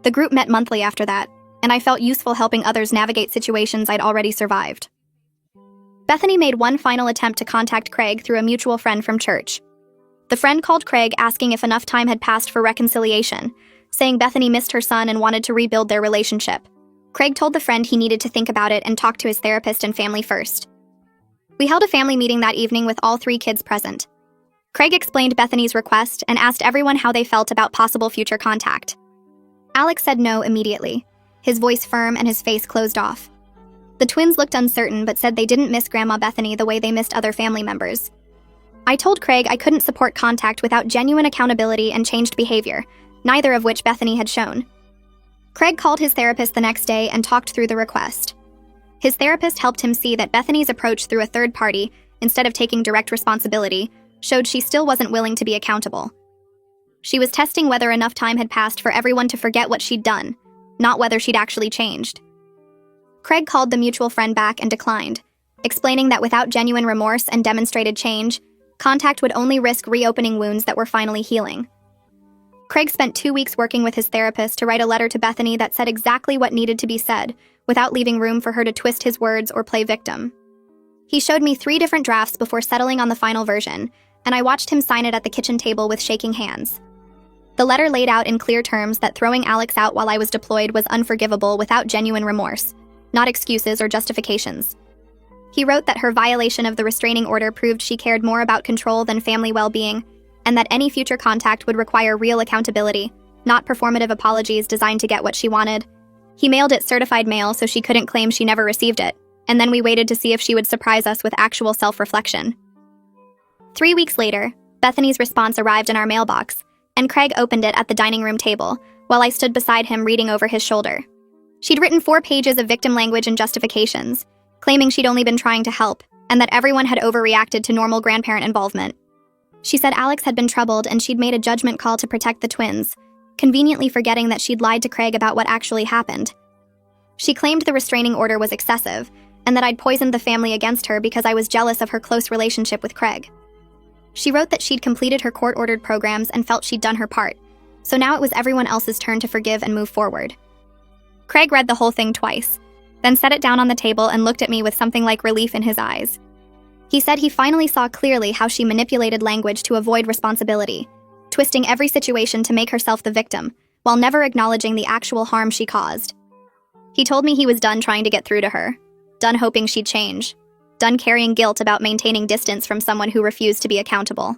The group met monthly after that, and I felt useful helping others navigate situations I'd already survived. Bethany made one final attempt to contact Craig through a mutual friend from church. The friend called Craig asking if enough time had passed for reconciliation, saying Bethany missed her son and wanted to rebuild their relationship. Craig told the friend he needed to think about it and talk to his therapist and family first. We held a family meeting that evening with all 3 kids present. Craig explained Bethany's request and asked everyone how they felt about possible future contact. Alex said no immediately, his voice firm and his face closed off. The twins looked uncertain but said they didn't miss Grandma Bethany the way they missed other family members. I told Craig I couldn't support contact without genuine accountability and changed behavior, neither of which Bethany had shown. Craig called his therapist the next day and talked through the request. His therapist helped him see that Bethany's approach through a third party, instead of taking direct responsibility, showed she still wasn't willing to be accountable. She was testing whether enough time had passed for everyone to forget what she'd done, not whether she'd actually changed. Craig called the mutual friend back and declined, explaining that without genuine remorse and demonstrated change, contact would only risk reopening wounds that were finally healing. Craig spent 2 weeks working with his therapist to write a letter to Bethany that said exactly what needed to be said, without leaving room for her to twist his words or play victim. He showed me 3 different drafts before settling on the final version, and I watched him sign it at the kitchen table with shaking hands. The letter laid out in clear terms that throwing Alex out while I was deployed was unforgivable without genuine remorse, not excuses or justifications. He wrote that her violation of the restraining order proved she cared more about control than family well-being, and that any future contact would require real accountability, not performative apologies designed to get what she wanted. He mailed it certified mail so she couldn't claim she never received it, and then we waited to see if she would surprise us with actual self-reflection. 3 weeks later, Bethany's response arrived in our mailbox, and Craig opened it at the dining room table, while I stood beside him reading over his shoulder. She'd written 4 pages of victim language and justifications, claiming she'd only been trying to help, and that everyone had overreacted to normal grandparent involvement. She said Alex had been troubled and she'd made a judgment call to protect the twins, conveniently forgetting that she'd lied to Craig about what actually happened. She claimed the restraining order was excessive, and that I'd poisoned the family against her because I was jealous of her close relationship with Craig. She wrote that she'd completed her court-ordered programs and felt she'd done her part, so now it was everyone else's turn to forgive and move forward. Craig read the whole thing twice, then set it down on the table and looked at me with something like relief in his eyes. He said he finally saw clearly how she manipulated language to avoid responsibility, twisting every situation to make herself the victim, while never acknowledging the actual harm she caused. He told me he was done trying to get through to her, done hoping she'd change, done carrying guilt about maintaining distance from someone who refused to be accountable.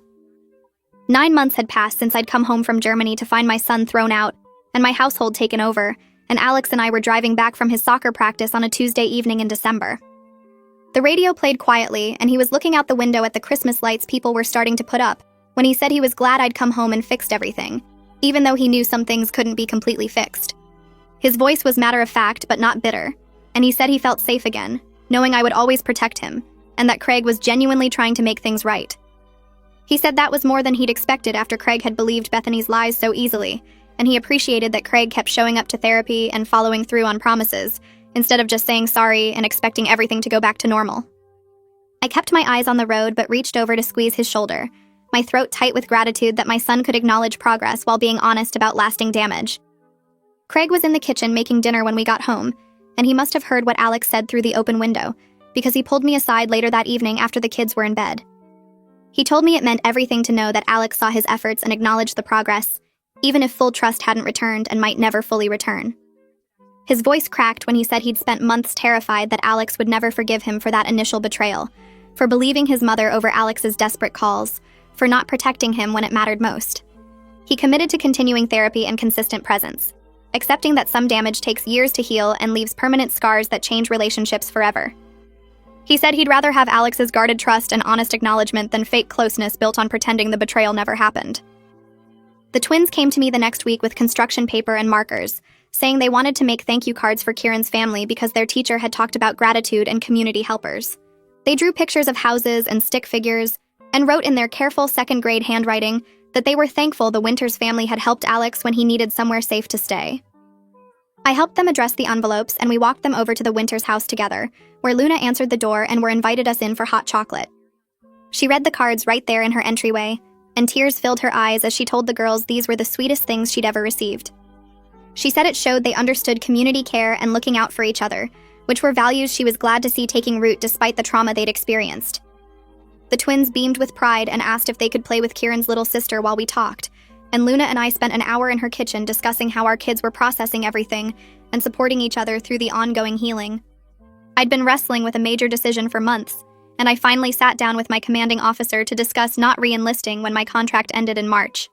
9 months had passed since I'd come home from Germany to find my son thrown out, and my household taken over, and Alex and I were driving back from his soccer practice on a Tuesday evening in December. The radio played quietly, and he was looking out the window at the Christmas lights people were starting to put up, when he said he was glad I'd come home and fixed everything, even though he knew some things couldn't be completely fixed. His voice was matter-of-fact but not bitter, and he said he felt safe again, knowing I would always protect him, and that Craig was genuinely trying to make things right. He said that was more than he'd expected after Craig had believed Bethany's lies so easily, and he appreciated that Craig kept showing up to therapy and following through on promises, instead of just saying sorry and expecting everything to go back to normal. I kept my eyes on the road but reached over to squeeze his shoulder, my throat tight with gratitude that my son could acknowledge progress while being honest about lasting damage. Craig was in the kitchen making dinner when we got home, and he must have heard what Alex said through the open window, because he pulled me aside later that evening after the kids were in bed. He told me it meant everything to know that Alex saw his efforts and acknowledged the progress, even if full trust hadn't returned and might never fully return. His voice cracked when he said he'd spent months terrified that Alex would never forgive him for that initial betrayal, for believing his mother over Alex's desperate calls, for not protecting him when it mattered most. He committed to continuing therapy and consistent presence, accepting that some damage takes years to heal and leaves permanent scars that change relationships forever. He said he'd rather have Alex's guarded trust and honest acknowledgement than fake closeness built on pretending the betrayal never happened. The twins came to me the next week with construction paper and markers, saying they wanted to make thank you cards for Kieran's family because their teacher had talked about gratitude and community helpers. They drew pictures of houses and stick figures, and wrote in their careful second-grade handwriting that they were thankful the Winters family had helped Alex when he needed somewhere safe to stay. I helped them address the envelopes, and we walked them over to the Winters house together, where Luna answered the door and invited us in for hot chocolate. She read the cards right there in her entryway, and tears filled her eyes as she told the girls these were the sweetest things she'd ever received. She said it showed they understood community care and looking out for each other, which were values she was glad to see taking root despite the trauma they'd experienced. The twins beamed with pride and asked if they could play with Kieran's little sister while we talked, and Luna and I spent an hour in her kitchen discussing how our kids were processing everything and supporting each other through the ongoing healing. I'd been wrestling with a major decision for months, and I finally sat down with my commanding officer to discuss not re-enlisting when my contract ended in March.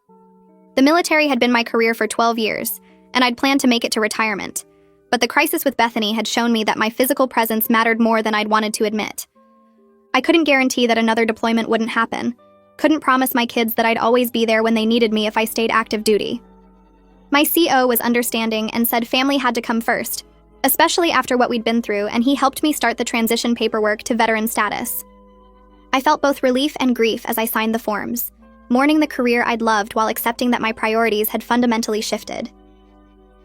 The military had been my career for 12 years, and I'd planned to make it to retirement, but the crisis with Bethany had shown me that my physical presence mattered more than I'd wanted to admit. I couldn't guarantee that another deployment wouldn't happen, couldn't promise my kids that I'd always be there when they needed me if I stayed active duty. My CO was understanding and said family had to come first, especially after what we'd been through, and he helped me start the transition paperwork to veteran status. I felt both relief and grief as I signed the forms, mourning the career I'd loved while accepting that my priorities had fundamentally shifted.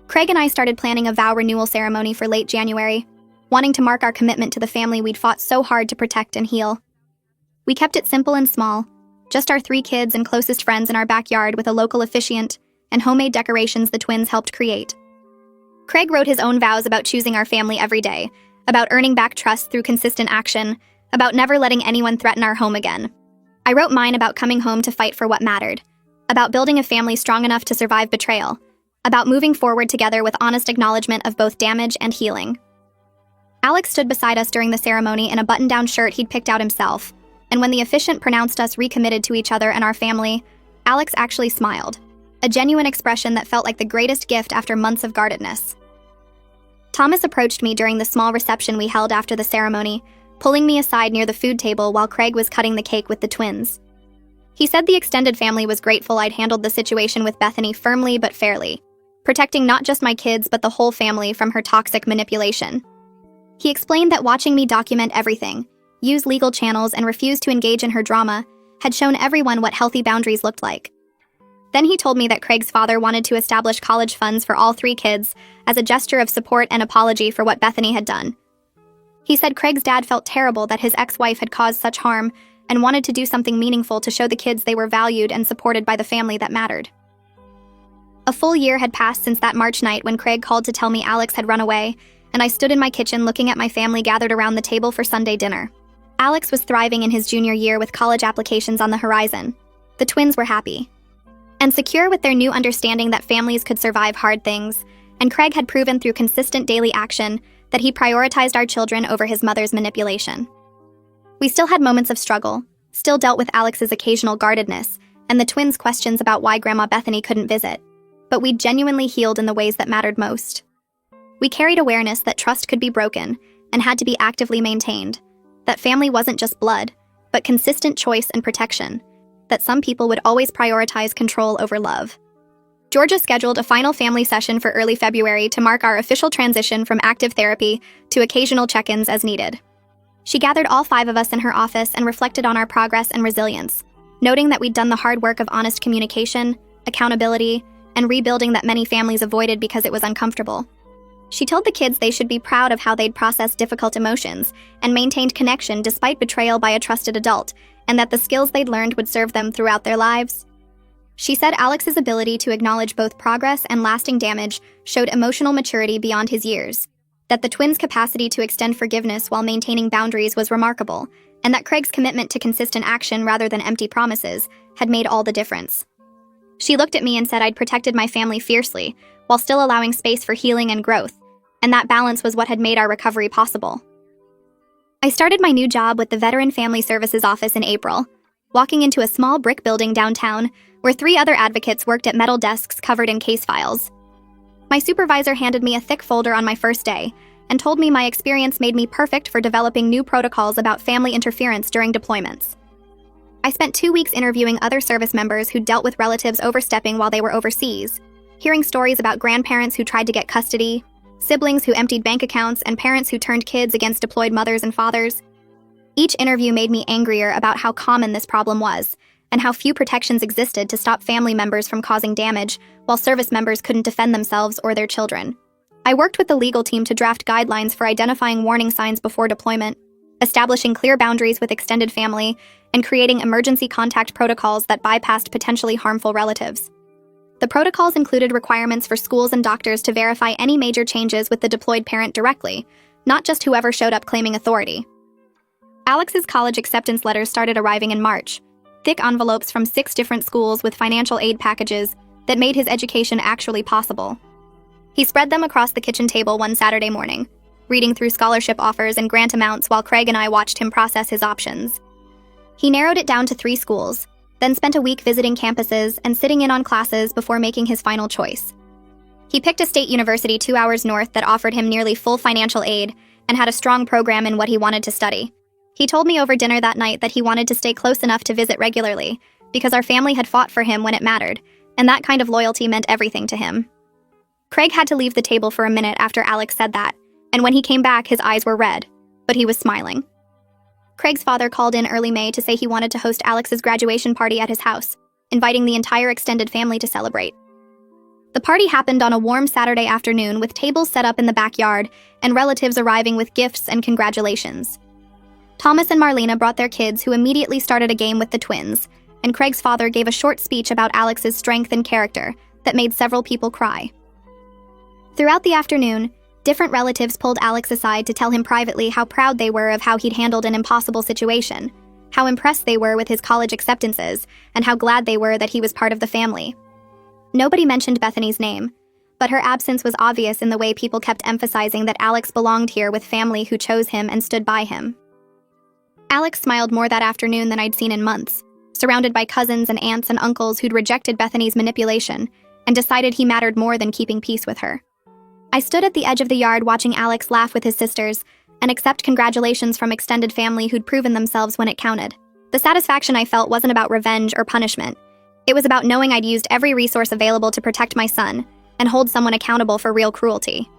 Craig and I started planning a vow renewal ceremony for late January, wanting to mark our commitment to the family we'd fought so hard to protect and heal. We kept it simple and small, just our 3 kids and closest friends in our backyard with a local officiant and homemade decorations the twins helped create. Craig wrote his own vows about choosing our family every day, about earning back trust through consistent action, about never letting anyone threaten our home again. I wrote mine about coming home to fight for what mattered, about building a family strong enough to survive betrayal, about moving forward together with honest acknowledgement of both damage and healing. Alex stood beside us during the ceremony in a button-down shirt he'd picked out himself, and when the officiant pronounced us recommitted to each other and our family, Alex actually smiled, a genuine expression that felt like the greatest gift after months of guardedness. Thomas approached me during the small reception we held after the ceremony, pulling me aside near the food table while Craig was cutting the cake with the twins. He said the extended family was grateful I'd handled the situation with Bethany firmly but fairly, protecting not just my kids but the whole family from her toxic manipulation. He explained that watching me document everything, use legal channels, and refuse to engage in her drama had shown everyone what healthy boundaries looked like. Then he told me that Craig's father wanted to establish college funds for all 3 kids as a gesture of support and apology for what Bethany had done. He said Craig's dad felt terrible that his ex-wife had caused such harm and wanted to do something meaningful to show the kids they were valued and supported by the family that mattered. A full year had passed since that March night when Craig called to tell me Alex had run away, and I stood in my kitchen looking at my family gathered around the table for Sunday dinner. Alex was thriving in his junior year with college applications on the horizon. The twins were happy and secure with their new understanding that families could survive hard things, and Craig had proven through consistent daily action that he prioritized our children over his mother's manipulation. We still had moments of struggle, still dealt with Alex's occasional guardedness, and the twins' questions about why Grandma Bethany couldn't visit, but we'd genuinely healed in the ways that mattered most. We carried awareness that trust could be broken and had to be actively maintained, that family wasn't just blood, but consistent choice and protection, that some people would always prioritize control over love. Georgia scheduled a final family session for early February to mark our official transition from active therapy to occasional check-ins as needed. She gathered all 5 of us in her office and reflected on our progress and resilience, noting that we'd done the hard work of honest communication, accountability, and rebuilding that many families avoided because it was uncomfortable. She told the kids they should be proud of how they'd processed difficult emotions and maintained connection despite betrayal by a trusted adult, and that the skills they'd learned would serve them throughout their lives. She said Alex's ability to acknowledge both progress and lasting damage showed emotional maturity beyond his years, that the twins' capacity to extend forgiveness while maintaining boundaries was remarkable, and that Craig's commitment to consistent action rather than empty promises had made all the difference. She looked at me and said I'd protected my family fiercely, while still allowing space for healing and growth, and that balance was what had made our recovery possible. I started my new job with the Veteran Family Services office in April, walking into a small brick building downtown where 3 other advocates worked at metal desks covered in case files. My supervisor handed me a thick folder on my first day and told me my experience made me perfect for developing new protocols about family interference during deployments. I spent 2 weeks interviewing other service members who dealt with relatives overstepping while they were overseas, hearing stories about grandparents who tried to get custody, siblings who emptied bank accounts, and parents who turned kids against deployed mothers and fathers. Each interview made me angrier about how common this problem was, and how few protections existed to stop family members from causing damage, while service members couldn't defend themselves or their children. I worked with the legal team to draft guidelines for identifying warning signs before deployment, establishing clear boundaries with extended family, and creating emergency contact protocols that bypassed potentially harmful relatives. The protocols included requirements for schools and doctors to verify any major changes with the deployed parent directly, not just whoever showed up claiming authority. Alex's college acceptance letters started arriving in March, thick envelopes from 6 different schools with financial aid packages that made his education actually possible. He spread them across the kitchen table one Saturday morning, reading through scholarship offers and grant amounts while Craig and I watched him process his options. He narrowed it down to 3 schools, then spent a week visiting campuses and sitting in on classes before making his final choice. He picked a state university 2 hours north that offered him nearly full financial aid and had a strong program in what he wanted to study. He told me over dinner that night that he wanted to stay close enough to visit regularly because our family had fought for him when it mattered, and that kind of loyalty meant everything to him. Craig had to leave the table for a minute after Alex said that, and when he came back, his eyes were red, but he was smiling. Craig's father called in early May to say he wanted to host Alex's graduation party at his house, inviting the entire extended family to celebrate. The party happened on a warm Saturday afternoon with tables set up in the backyard and relatives arriving with gifts and congratulations. Thomas and Marlena brought their kids, who immediately started a game with the twins, and Craig's father gave a short speech about Alex's strength and character that made several people cry. Throughout the afternoon, different relatives pulled Alex aside to tell him privately how proud they were of how he'd handled an impossible situation, how impressed they were with his college acceptances, and how glad they were that he was part of the family. Nobody mentioned Bethany's name, but her absence was obvious in the way people kept emphasizing that Alex belonged here with family who chose him and stood by him. Alex smiled more that afternoon than I'd seen in months, surrounded by cousins and aunts and uncles who'd rejected Bethany's manipulation and decided he mattered more than keeping peace with her. I stood at the edge of the yard watching Alex laugh with his sisters and accept congratulations from extended family who'd proven themselves when it counted. The satisfaction I felt wasn't about revenge or punishment. It was about knowing I'd used every resource available to protect my son and hold someone accountable for real cruelty.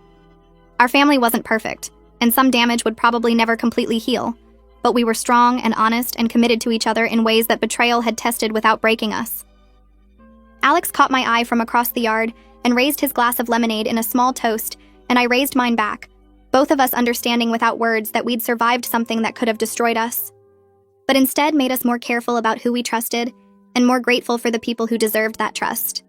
Our family wasn't perfect, and some damage would probably never completely heal, but we were strong and honest and committed to each other in ways that betrayal had tested without breaking us. Alex caught my eye from across the yard and raised his glass of lemonade in a small toast, and I raised mine back, both of us understanding without words that we'd survived something that could have destroyed us, but instead made us more careful about who we trusted and more grateful for the people who deserved that trust.